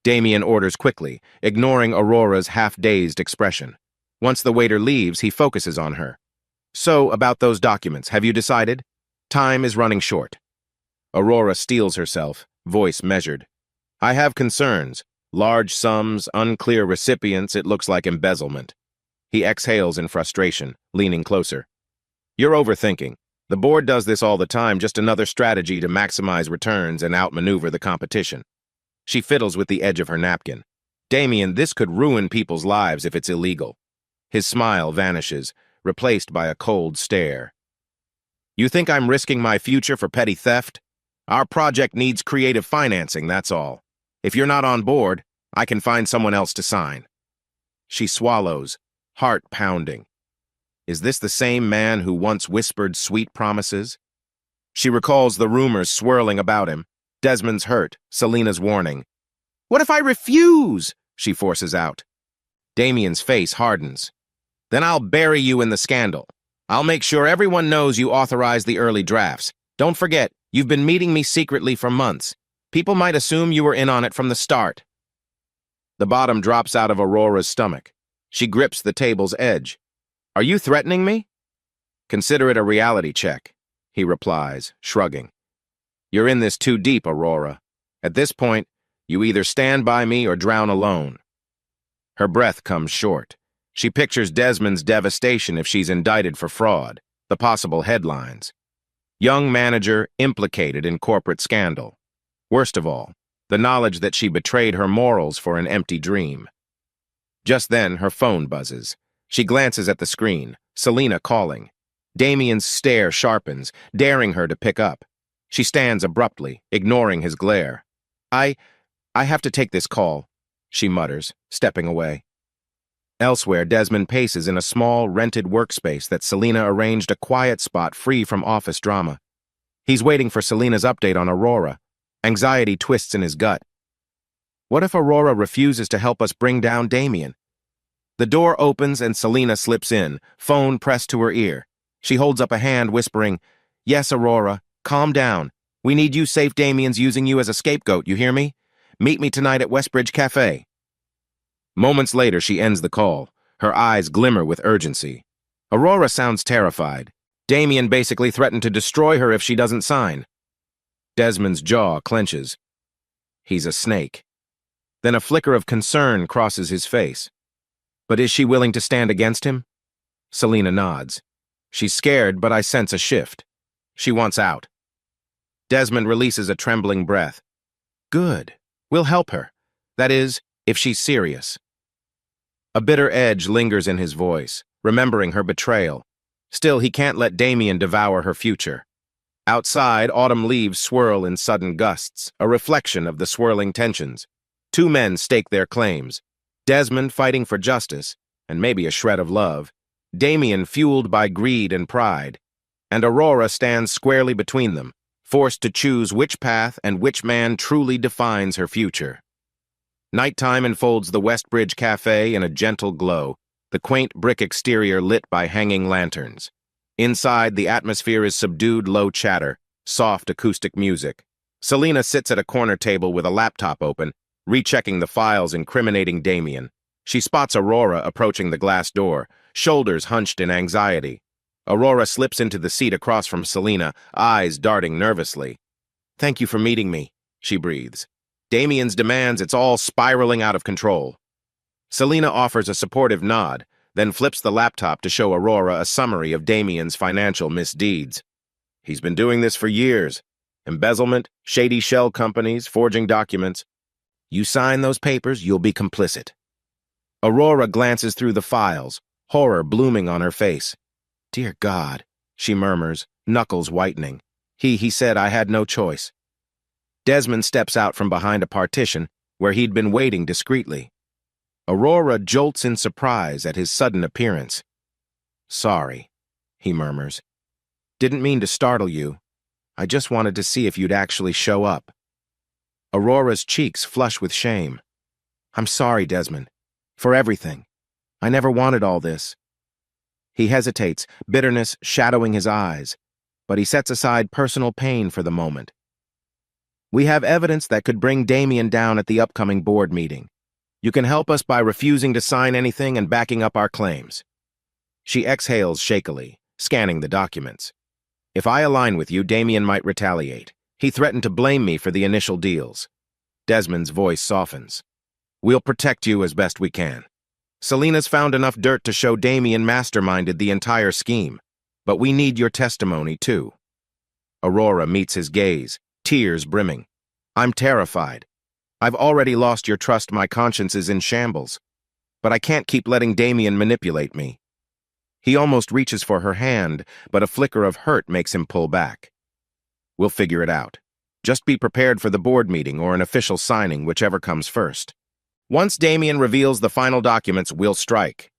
Damien orders quickly, ignoring Aurora's half-dazed expression. Once the waiter leaves, he focuses on her. So, about those documents, have you decided? Time is running short. Aurora steels herself, voice measured. I have concerns. Large sums, unclear recipients, it looks like embezzlement. He exhales in frustration, leaning closer. You're overthinking. The board does this all the time, just another strategy to maximize returns and outmaneuver the competition. She fiddles with the edge of her napkin. Damien, this could ruin people's lives if it's illegal. His smile vanishes, replaced by a cold stare. You think I'm risking my future for petty theft? Our project needs creative financing, that's all. If you're not on board, I can find someone else to sign. She swallows, heart pounding. Is this the same man who once whispered sweet promises? She recalls the rumors swirling about him. Desmond's hurt, Selena's warning. What if I refuse? She forces out. Damien's face hardens. Then I'll bury you in the scandal. I'll make sure everyone knows you authorized the early drafts. Don't forget, you've been meeting me secretly for months. People might assume you were in on it from the start. The bottom drops out of Aurora's stomach. She grips the table's edge. Are you threatening me? Consider it a reality check, he replies, shrugging. You're in this too deep, Aurora. At this point, you either stand by me or drown alone. Her breath comes short. She pictures Desmond's devastation if she's indicted for fraud, the possible headlines. Young manager implicated in corporate scandal. Worst of all, the knowledge that she betrayed her morals for an empty dream. Just then, her phone buzzes. She glances at the screen, Selena calling. Damien's stare sharpens, daring her to pick up. She stands abruptly, ignoring his glare. I have to take this call, she mutters, stepping away. Elsewhere, Desmond paces in a small, rented workspace that Selena arranged a quiet spot free from office drama. He's waiting for Selena's update on Aurora. Anxiety twists in his gut. What if Aurora refuses to help us bring down Damien? The door opens and Selena slips in, phone pressed to her ear. She holds up a hand, whispering, Yes, Aurora, calm down. We need you safe. Damien's using you as a scapegoat, you hear me? Meet me tonight at Westbridge Cafe. Moments later, she ends the call. Her eyes glimmer with urgency. Aurora sounds terrified. Damien basically threatened to destroy her if she doesn't sign. Desmond's jaw clenches. He's a snake. Then a flicker of concern crosses his face. But is she willing to stand against him? Selina nods. She's scared, but I sense a shift. She wants out. Desmond releases a trembling breath. Good. We'll help her. That is, if she's serious. A bitter edge lingers in his voice, remembering her betrayal. Still, he can't let Damien devour her future. Outside, autumn leaves swirl in sudden gusts, a reflection of the swirling tensions. Two men stake their claims. Desmond fighting for justice, and maybe a shred of love. Damien fueled by greed and pride. And Aurora stands squarely between them, forced to choose which path and which man truly defines her future. Nighttime enfolds the Westbridge Cafe in a gentle glow, the quaint brick exterior lit by hanging lanterns. Inside, the atmosphere is subdued low chatter, soft acoustic music. Selina sits at a corner table with a laptop open, rechecking the files incriminating Damien. She spots Aurora approaching the glass door, shoulders hunched in anxiety. Aurora slips into the seat across from Selina, eyes darting nervously. "Thank you for meeting me," she breathes. Damien's demands, it's all spiraling out of control. Selina offers a supportive nod, then flips the laptop to show Aurora a summary of Damien's financial misdeeds. He's been doing this for years. Embezzlement, shady shell companies, forging documents. You sign those papers, you'll be complicit. Aurora glances through the files, horror blooming on her face. "Dear God," she murmurs, knuckles whitening. He said I had no choice." Desmond steps out from behind a partition where he'd been waiting discreetly. Aurora jolts in surprise at his sudden appearance. "Sorry," he murmurs. "Didn't mean to startle you. I just wanted to see if you'd actually show up." Aurora's cheeks flush with shame. "I'm sorry, Desmond. For everything. I never wanted all this." He hesitates, bitterness shadowing his eyes, but he sets aside personal pain for the moment. "We have evidence that could bring Damien down at the upcoming board meeting. You can help us by refusing to sign anything and backing up our claims." She exhales shakily, scanning the documents. "If I align with you, Damien might retaliate. He threatened to blame me for the initial deals." Desmond's voice softens. "We'll protect you as best we can. Selina's found enough dirt to show Damien masterminded the entire scheme, but we need your testimony, too." Aurora meets his gaze, tears brimming. "I'm terrified. I've already lost your trust. My conscience is in shambles. But I can't keep letting Damien manipulate me." He almost reaches for her hand, but a flicker of hurt makes him pull back. "We'll figure it out. Just be prepared for the board meeting or an official signing, whichever comes first. Once Damien reveals the final documents, we'll strike."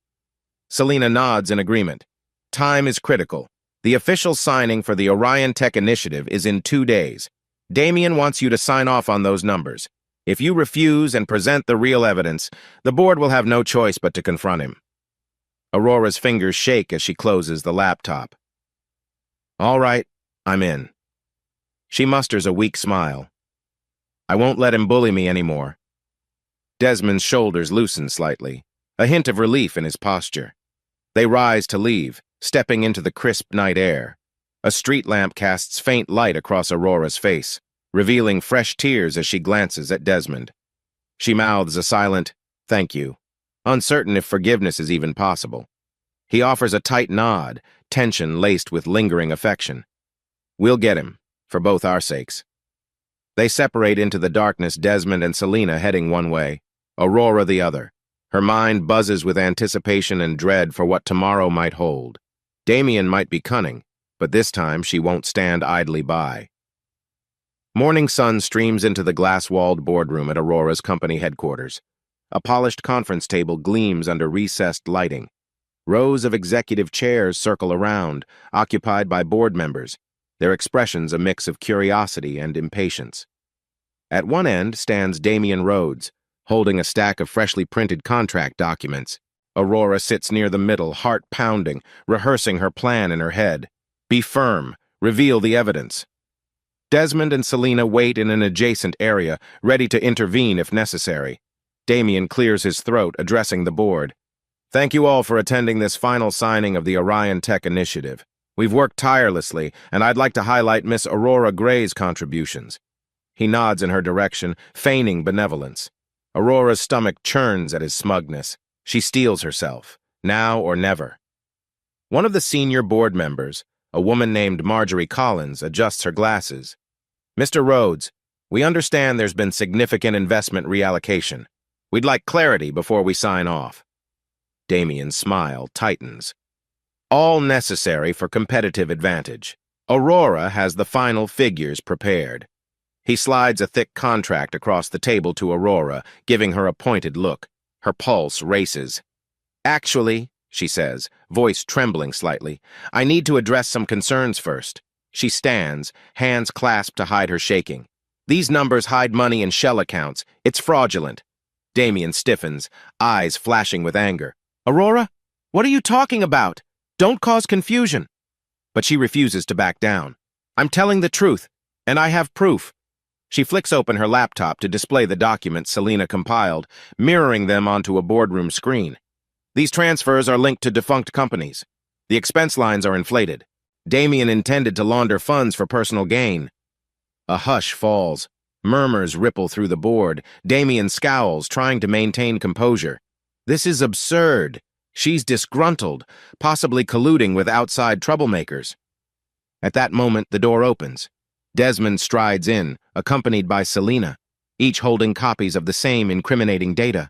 Selina nods in agreement. "Time is critical. The official signing for the Orion Tech Initiative is in 2 days. Damien wants you to sign off on those numbers. If you refuse and present the real evidence, the board will have no choice but to confront him." Aurora's fingers shake as she closes the laptop. "All right, I'm in." She musters a weak smile. "I won't let him bully me anymore." Desmond's shoulders loosen slightly, a hint of relief in his posture. They rise to leave, stepping into the crisp night air. A street lamp casts faint light across Aurora's face, revealing fresh tears as she glances at Desmond. She mouths a silent, "Thank you," uncertain if forgiveness is even possible. He offers a tight nod, tension laced with lingering affection. "We'll get him, for both our sakes." They separate into the darkness, Desmond and Selina heading one way, Aurora the other. Her mind buzzes with anticipation and dread for what tomorrow might hold. Damien might be cunning, but this time she won't stand idly by. Morning sun streams into the glass-walled boardroom at Aurora's company headquarters. A polished conference table gleams under recessed lighting. Rows of executive chairs circle around, occupied by board members, their expressions a mix of curiosity and impatience. At one end stands Damien Rhodes, holding a stack of freshly printed contract documents. Aurora sits near the middle, heart pounding, rehearsing her plan in her head. Be firm. Reveal the evidence. Desmond and Selina wait in an adjacent area, ready to intervene if necessary. Damien clears his throat, addressing the board. Thank you all for attending this final signing of the Orion Tech Initiative. We've worked tirelessly, and I'd like to highlight Miss Aurora Gray's contributions. He nods in her direction, feigning benevolence. Aurora's stomach churns at his smugness. She steels herself, now or never. One of the senior board members, a woman named Marjorie Collins, adjusts her glasses. Mr. Rhodes, we understand there's been significant investment reallocation. We'd like clarity before we sign off. Damien's smile tightens. All necessary for competitive advantage. Aurora has the final figures prepared. He slides a thick contract across the table to Aurora, giving her a pointed look. Her pulse races. Actually, she says, voice trembling slightly, I need to address some concerns first. She stands, hands clasped to hide her shaking. These numbers hide money in shell accounts. It's fraudulent. Damien stiffens, eyes flashing with anger. Aurora, what are you talking about? Don't cause confusion. But she refuses to back down. I'm telling the truth, and I have proof. She flicks open her laptop to display the documents Selena compiled, mirroring them onto a boardroom screen. These transfers are linked to defunct companies. The expense lines are inflated. Damien intended to launder funds for personal gain. A hush falls. Murmurs ripple through the board. Damien scowls, trying to maintain composure. This is absurd. She's disgruntled, possibly colluding with outside troublemakers. At that moment, the door opens. Desmond strides in, accompanied by Selena, each holding copies of the same incriminating data.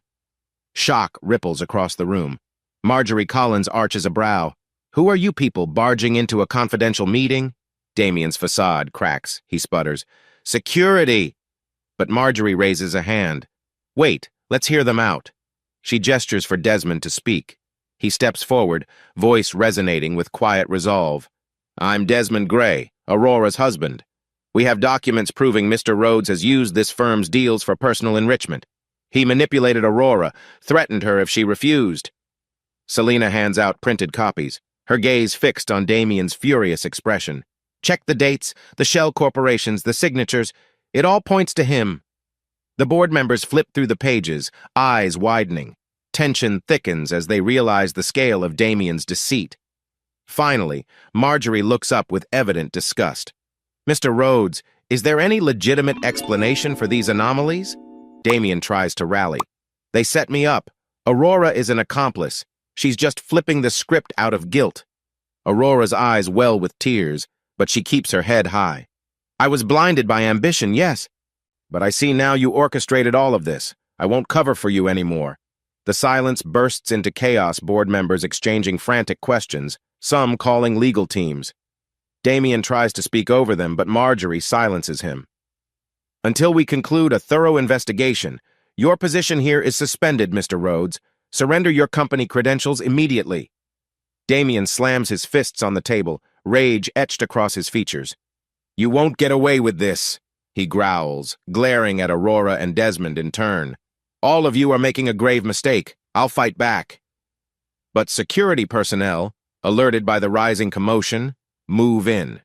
Shock ripples across the room. Marjorie Collins arches a brow. Who are you people barging into a confidential meeting? Damien's facade cracks. He sputters. Security! But Marjorie raises a hand. Wait, let's hear them out. She gestures for Desmond to speak. He steps forward, voice resonating with quiet resolve. I'm Desmond Gray, Aurora's husband. We have documents proving Mr. Rhodes has used this firm's deals for personal enrichment. He manipulated Aurora, threatened her if she refused. Selena hands out printed copies, her gaze fixed on Damien's furious expression. Check the dates, the shell corporations, the signatures. It all points to him. The board members flip through the pages, eyes widening. Tension thickens as they realize the scale of Damien's deceit. Finally, Marjorie looks up with evident disgust. Mr. Rhodes, is there any legitimate explanation for these anomalies? Damien tries to rally. They set me up. Aurora is an accomplice. She's just flipping the script out of guilt. Aurora's eyes well with tears, but she keeps her head high. I was blinded by ambition, yes. But I see now you orchestrated all of this. I won't cover for you anymore. The silence bursts into chaos, board members exchanging frantic questions, some calling legal teams. Damien tries to speak over them, but Marjorie silences him. Until we conclude a thorough investigation, your position here is suspended, Mr. Rhodes. Surrender your company credentials immediately. Damien slams his fists on the table, rage etched across his features. You won't get away with this, he growls, glaring at Aurora and Desmond in turn. All of you are making a grave mistake. I'll fight back. But security personnel, alerted by the rising commotion, move in.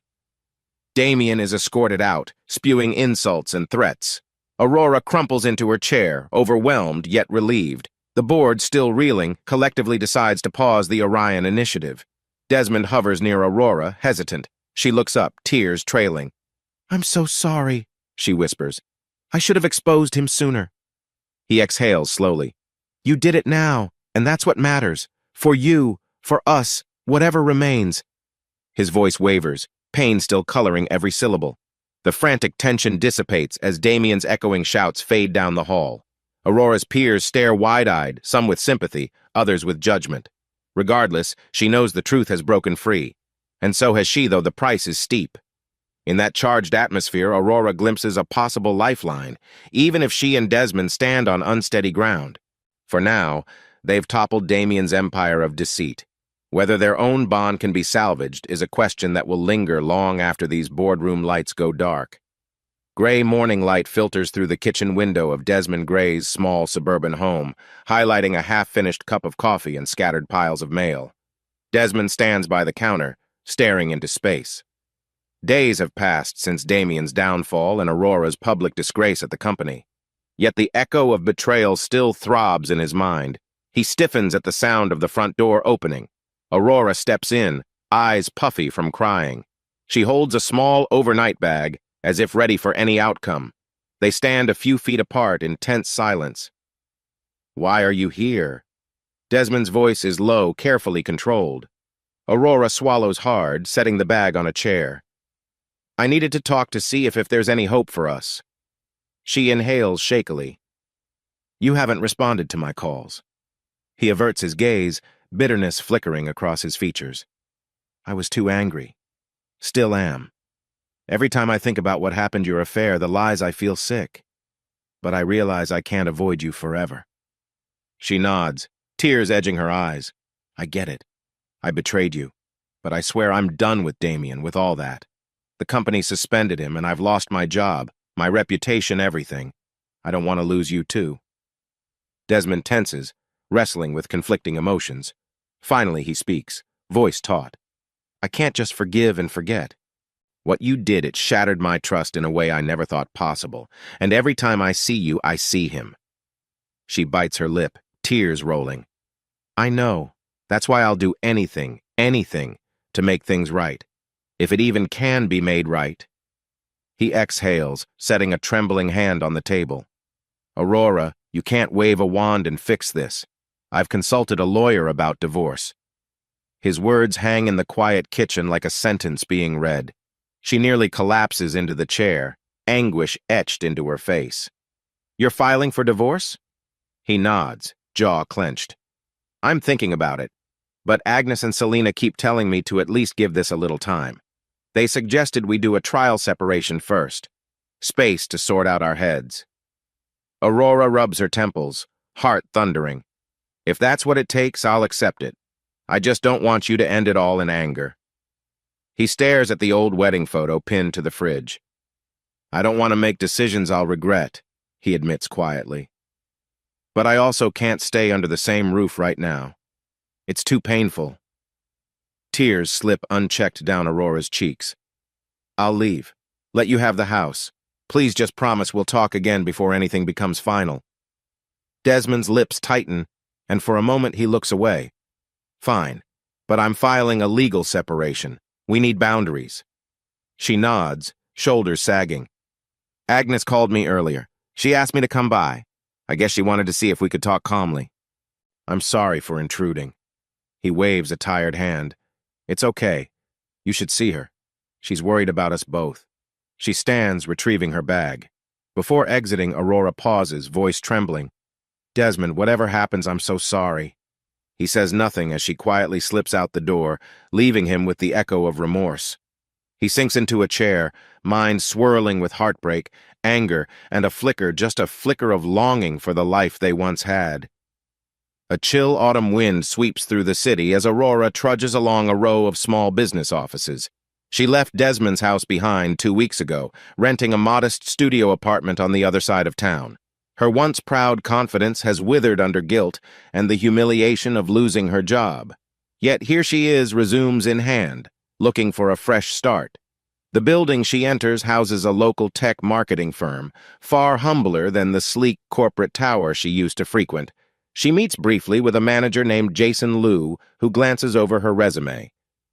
Damien is escorted out, spewing insults and threats. Aurora crumples into her chair, overwhelmed yet relieved. The board, still reeling, collectively decides to pause the Orion initiative. Desmond hovers near Aurora, hesitant. She looks up, tears trailing. I'm so sorry, she whispers. I should have exposed him sooner. He exhales slowly. You did it now, and that's what matters. For you, for us, whatever remains. His voice wavers, pain still coloring every syllable. The frantic tension dissipates as Damien's echoing shouts fade down the hall. Aurora's peers stare wide-eyed, some with sympathy, others with judgment. Regardless, she knows the truth has broken free. And so has she, though the price is steep. In that charged atmosphere, Aurora glimpses a possible lifeline, even if she and Desmond stand on unsteady ground. For now, they've toppled Damien's empire of deceit. Whether their own bond can be salvaged is a question that will linger long after these boardroom lights go dark. Gray morning light filters through the kitchen window of Desmond Gray's small suburban home, highlighting a half-finished cup of coffee and scattered piles of mail. Desmond stands by the counter, staring into space. Days have passed since Damien's downfall and Aurora's public disgrace at the company. Yet the echo of betrayal still throbs in his mind. He stiffens at the sound of the front door opening. Aurora steps in, eyes puffy from crying. She holds a small overnight bag, as if ready for any outcome. They stand a few feet apart in tense silence. "Why are you here?" Desmond's voice is low, carefully controlled. Aurora swallows hard, setting the bag on a chair. "I needed to talk to see if there's any hope for us." She inhales shakily. "You haven't responded to my calls." He averts his gaze, bitterness flickering across his features. "I was too angry. Still am. Every time I think about what happened your affair, the lies, I feel sick. But I realize I can't avoid you forever." She nods, tears edging her eyes. "I get it. I betrayed you. But I swear I'm done with Damien, with all that. The company suspended him, and I've lost my job, my reputation, everything. I don't want to lose you too." Desmond tenses, wrestling with conflicting emotions. Finally he speaks, voice taut. "I can't just forgive and forget. What you did, it shattered my trust in a way I never thought possible, and every time I see you, I see him." She bites her lip, tears rolling. "I know. That's why I'll do anything, anything, to make things right. If it even can be made right." He exhales, setting a trembling hand on the table. "Aurora, you can't wave a wand and fix this. I've consulted a lawyer about divorce." His words hang in the quiet kitchen like a sentence being read. She nearly collapses into the chair, anguish etched into her face. "You're filing for divorce?" He nods, jaw clenched. "I'm thinking about it, but Agnes and Selena keep telling me to at least give this a little time. They suggested we do a trial separation first. Space to sort out our heads." Aurora rubs her temples, heart thundering. "If that's what it takes, I'll accept it. I just don't want you to end it all in anger." He stares at the old wedding photo pinned to the fridge. "I don't want to make decisions I'll regret," he admits quietly. "But I also can't stay under the same roof right now. It's too painful." Tears slip unchecked down Aurora's cheeks. "I'll leave. Let you have the house. Please just promise we'll talk again before anything becomes final." Desmond's lips tighten, and for a moment he looks away. "Fine, but I'm filing a legal separation. We need boundaries." She nods, shoulders sagging. "Agnes called me earlier. She asked me to come by. I guess she wanted to see if we could talk calmly." "I'm sorry for intruding." He waves a tired hand. "It's okay. You should see her. She's worried about us both." She stands, retrieving her bag. Before exiting, Aurora pauses, voice trembling. "Desmond, whatever happens, I'm so sorry." He says nothing as she quietly slips out the door, leaving him with the echo of remorse. He sinks into a chair, mind swirling with heartbreak, anger, and just a flicker of longing for the life they once had. A chill autumn wind sweeps through the city as Aurora trudges along a row of small business offices. She left Desmond's house behind 2 weeks ago, renting a modest studio apartment on the other side of town. Her once proud confidence has withered under guilt and the humiliation of losing her job. Yet here she is, resumes in hand, looking for a fresh start. The building she enters houses a local tech marketing firm, far humbler than the sleek corporate tower she used to frequent. She meets briefly with a manager named Jason Liu, who glances over her resume.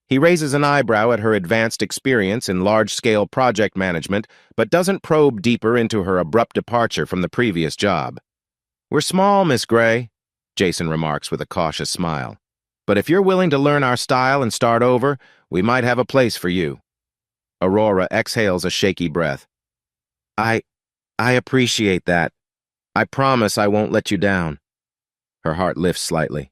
He raises an eyebrow at her advanced experience in large-scale project management, but doesn't probe deeper into her abrupt departure from the previous job. "We're small, Miss Gray," Jason remarks with a cautious smile. "But if you're willing to learn our style and start over, we might have a place for you." Aurora exhales a shaky breath. I appreciate that. I promise I won't let you down." Her heart lifts slightly.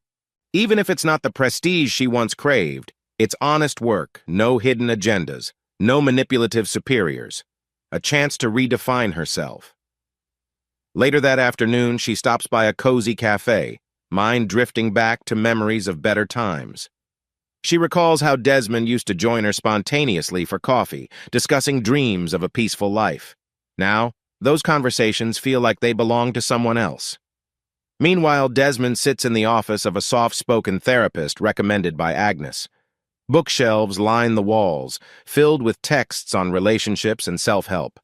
Even if it's not the prestige she once craved, it's honest work, no hidden agendas, no manipulative superiors. A chance to redefine herself. Later that afternoon, she stops by a cozy cafe, mind drifting back to memories of better times. She recalls how Desmond used to join her spontaneously for coffee, discussing dreams of a peaceful life. Now, those conversations feel like they belong to someone else. Meanwhile, Desmond sits in the office of a soft-spoken therapist recommended by Agnes. Bookshelves line the walls, filled with texts on relationships and self-help.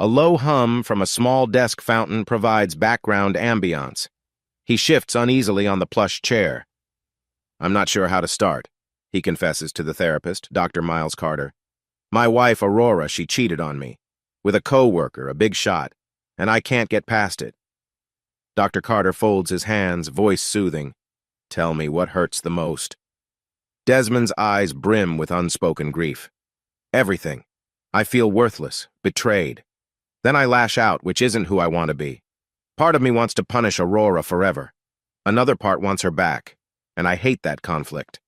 A low hum from a small desk fountain provides background ambiance. He shifts uneasily on the plush chair. "I'm not sure how to start," he confesses to the therapist, Dr. Miles Carter. "My wife, Aurora, she cheated on me. With a co-worker, a big shot, and I can't get past it." Dr. Carter folds his hands, voice soothing. "Tell me what hurts the most." Desmond's eyes brim with unspoken grief. "Everything. I feel worthless, betrayed. Then I lash out, which isn't who I want to be. Part of me wants to punish Aurora forever. Another part wants her back, and I hate that conflict."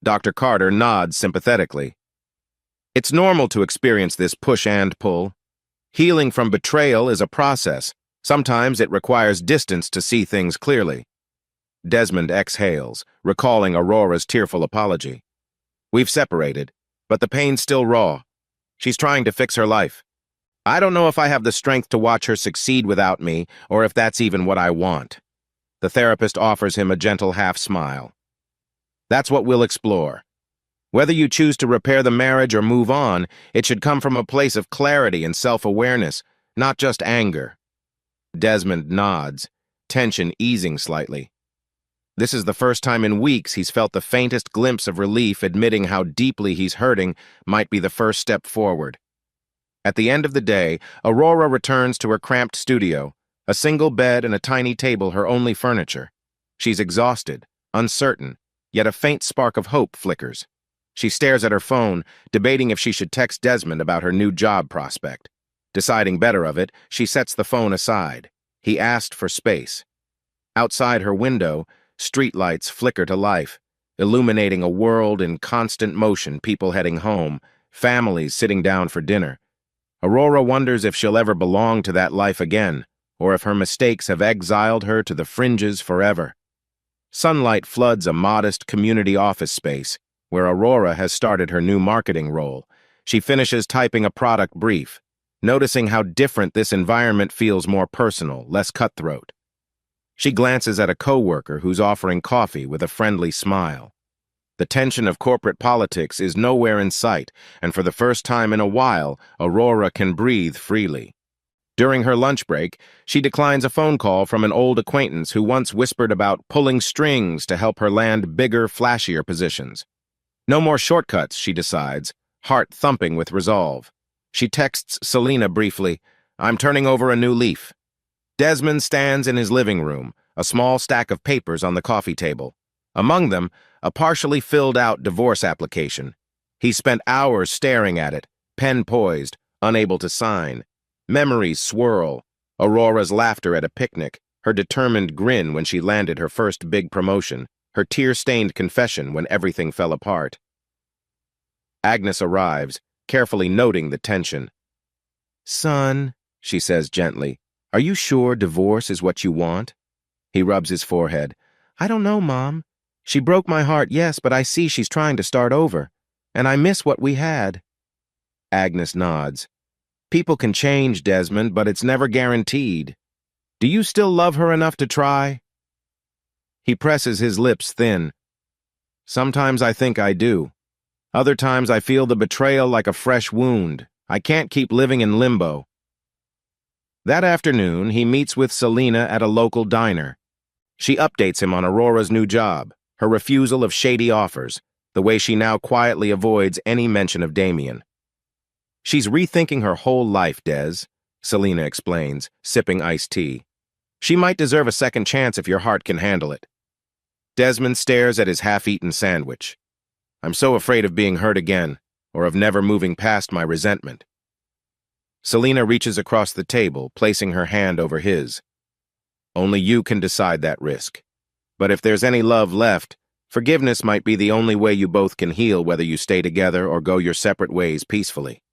Dr. Carter nods sympathetically. "It's normal to experience this push and pull. Healing from betrayal is a process. Sometimes it requires distance to see things clearly." Desmond exhales, recalling Aurora's tearful apology. "We've separated, but the pain's still raw. She's trying to fix her life. I don't know if I have the strength to watch her succeed without me, or if that's even what I want." The therapist offers him a gentle half-smile. "That's what we'll explore. Whether you choose to repair the marriage or move on, it should come from a place of clarity and self-awareness, not just anger." Desmond nods, tension easing slightly. This is the first time in weeks he's felt the faintest glimpse of relief. Admitting how deeply he's hurting might be the first step forward. At the end of the day, Aurora returns to her cramped studio, a single bed and a tiny table her only furniture. She's exhausted, uncertain, yet a faint spark of hope flickers. She stares at her phone, debating if she should text Desmond about her new job prospect. Deciding better of it, she sets the phone aside. He asked for space. Outside her window, streetlights flicker to life, illuminating a world in constant motion, people heading home, families sitting down for dinner. Aurora wonders if she'll ever belong to that life again, or if her mistakes have exiled her to the fringes forever. Sunlight floods a modest community office space, where Aurora has started her new marketing role. She finishes typing a product brief, noticing how different this environment feels, more personal, less cutthroat. She glances at a coworker who's offering coffee with a friendly smile. The tension of corporate politics is nowhere in sight, and for the first time in a while, Aurora can breathe freely. During her lunch break, she declines a phone call from an old acquaintance who once whispered about pulling strings to help her land bigger, flashier positions. No more shortcuts, she decides, heart thumping with resolve. She texts Selena briefly, "I'm turning over a new leaf." Desmond stands in his living room, a small stack of papers on the coffee table. Among them, a partially filled-out divorce application. He spent hours staring at it, pen poised, unable to sign. Memories swirl. Aurora's laughter at a picnic, her determined grin when she landed her first big promotion, her tear-stained confession when everything fell apart. Agnes arrives, carefully noting the tension. "Son," she says gently, "are you sure divorce is what you want?" He rubs his forehead. "I don't know, Mom. She broke my heart, yes, but I see she's trying to start over. And I miss what we had." Agnes nods. "People can change, Desmond, but it's never guaranteed. Do you still love her enough to try?" He presses his lips thin. "Sometimes I think I do. Other times I feel the betrayal like a fresh wound. I can't keep living in limbo." That afternoon, he meets with Selena at a local diner. She updates him on Aurora's new job, her refusal of shady offers, the way she now quietly avoids any mention of Damien. "She's rethinking her whole life, Des," Selena explains, sipping iced tea. "She might deserve a second chance if your heart can handle it." Desmond stares at his half-eaten sandwich. "I'm so afraid of being hurt again, or of never moving past my resentment." Selena reaches across the table, placing her hand over his. "Only you can decide that risk. But if there's any love left, forgiveness might be the only way you both can heal, whether you stay together or go your separate ways peacefully."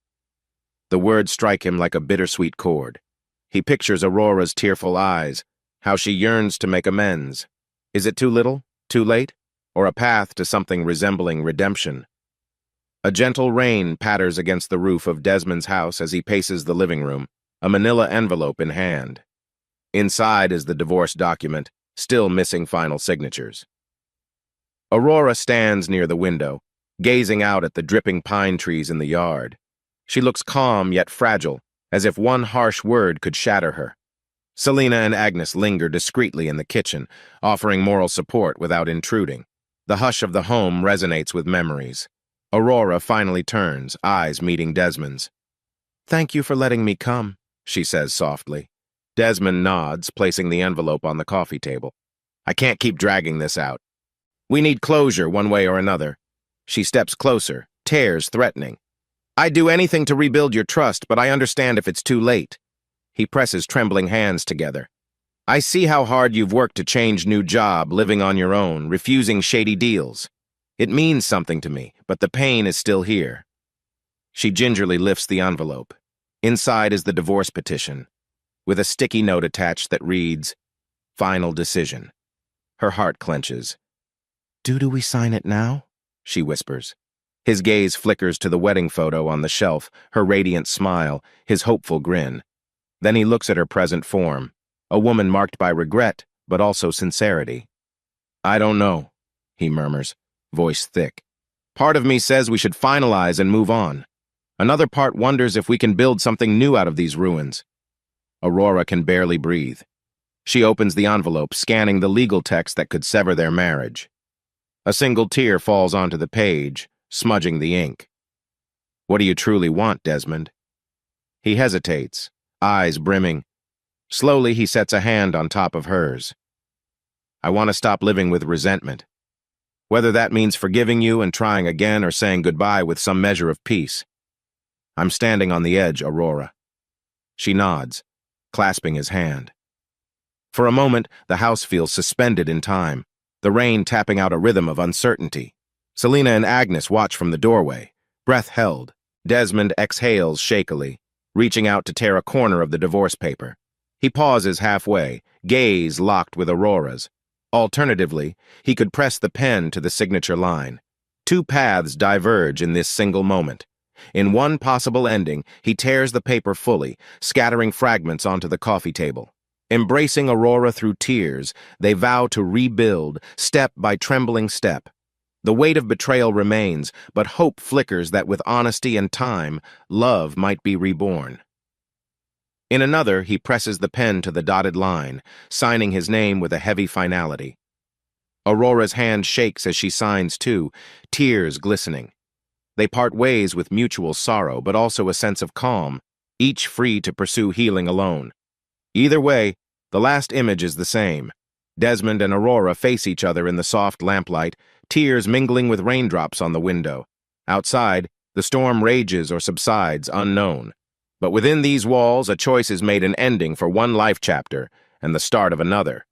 The words strike him like a bittersweet chord. He pictures Aurora's tearful eyes, how she yearns to make amends. Is it too little, too late, or a path to something resembling redemption? A gentle rain patters against the roof of Desmond's house as he paces the living room, a manila envelope in hand. Inside is the divorce document, still missing final signatures. Aurora stands near the window, gazing out at the dripping pine trees in the yard. She looks calm yet fragile, as if one harsh word could shatter her. Selena and Agnes linger discreetly in the kitchen, offering moral support without intruding. The hush of the home resonates with memories. Aurora finally turns, eyes meeting Desmond's. "Thank you for letting me come," she says softly. Desmond nods, placing the envelope on the coffee table. "I can't keep dragging this out. We need closure one way or another." She steps closer, tears threatening. "I'd do anything to rebuild your trust, but I understand if it's too late." He presses trembling hands together. "I see how hard you've worked to change new job, living on your own, refusing shady deals. It means something to me, but the pain is still here." She gingerly lifts the envelope. Inside is the divorce petition, with a sticky note attached that reads, "Final decision." Her heart clenches. Do we sign it now?" she whispers. His gaze flickers to the wedding photo on the shelf, her radiant smile, his hopeful grin. Then he looks at her present form, a woman marked by regret, but also sincerity. "I don't know," he murmurs, voice thick. "Part of me says we should finalize and move on. Another part wonders if we can build something new out of these ruins." Aurora can barely breathe. She opens the envelope, scanning the legal text that could sever their marriage. A single tear falls onto the page, smudging the ink. "What do you truly want, Desmond?" He hesitates, eyes brimming. Slowly, he sets a hand on top of hers. "I want to stop living with resentment. Whether that means forgiving you and trying again or saying goodbye with some measure of peace. I'm standing on the edge, Aurora." She nods, clasping his hand. For a moment, the house feels suspended in time, the rain tapping out a rhythm of uncertainty. Selena and Agnes watch from the doorway, breath held. Desmond exhales shakily, reaching out to tear a corner of the divorce paper. He pauses halfway, gaze locked with Aurora's. Alternatively, he could press the pen to the signature line. Two paths diverge in this single moment. In one possible ending, he tears the paper fully, scattering fragments onto the coffee table. Embracing Aurora through tears, they vow to rebuild, step by trembling step. The weight of betrayal remains, but hope flickers that with honesty and time, love might be reborn. In another, he presses the pen to the dotted line, signing his name with a heavy finality. Aurora's hand shakes as she signs too, tears glistening. They part ways with mutual sorrow, but also a sense of calm, each free to pursue healing alone. Either way, the last image is the same. Desmond and Aurora face each other in the soft lamplight, tears mingling with raindrops on the window. Outside, the storm rages or subsides, unknown. But within these walls, a choice is made, an ending for one life chapter and the start of another.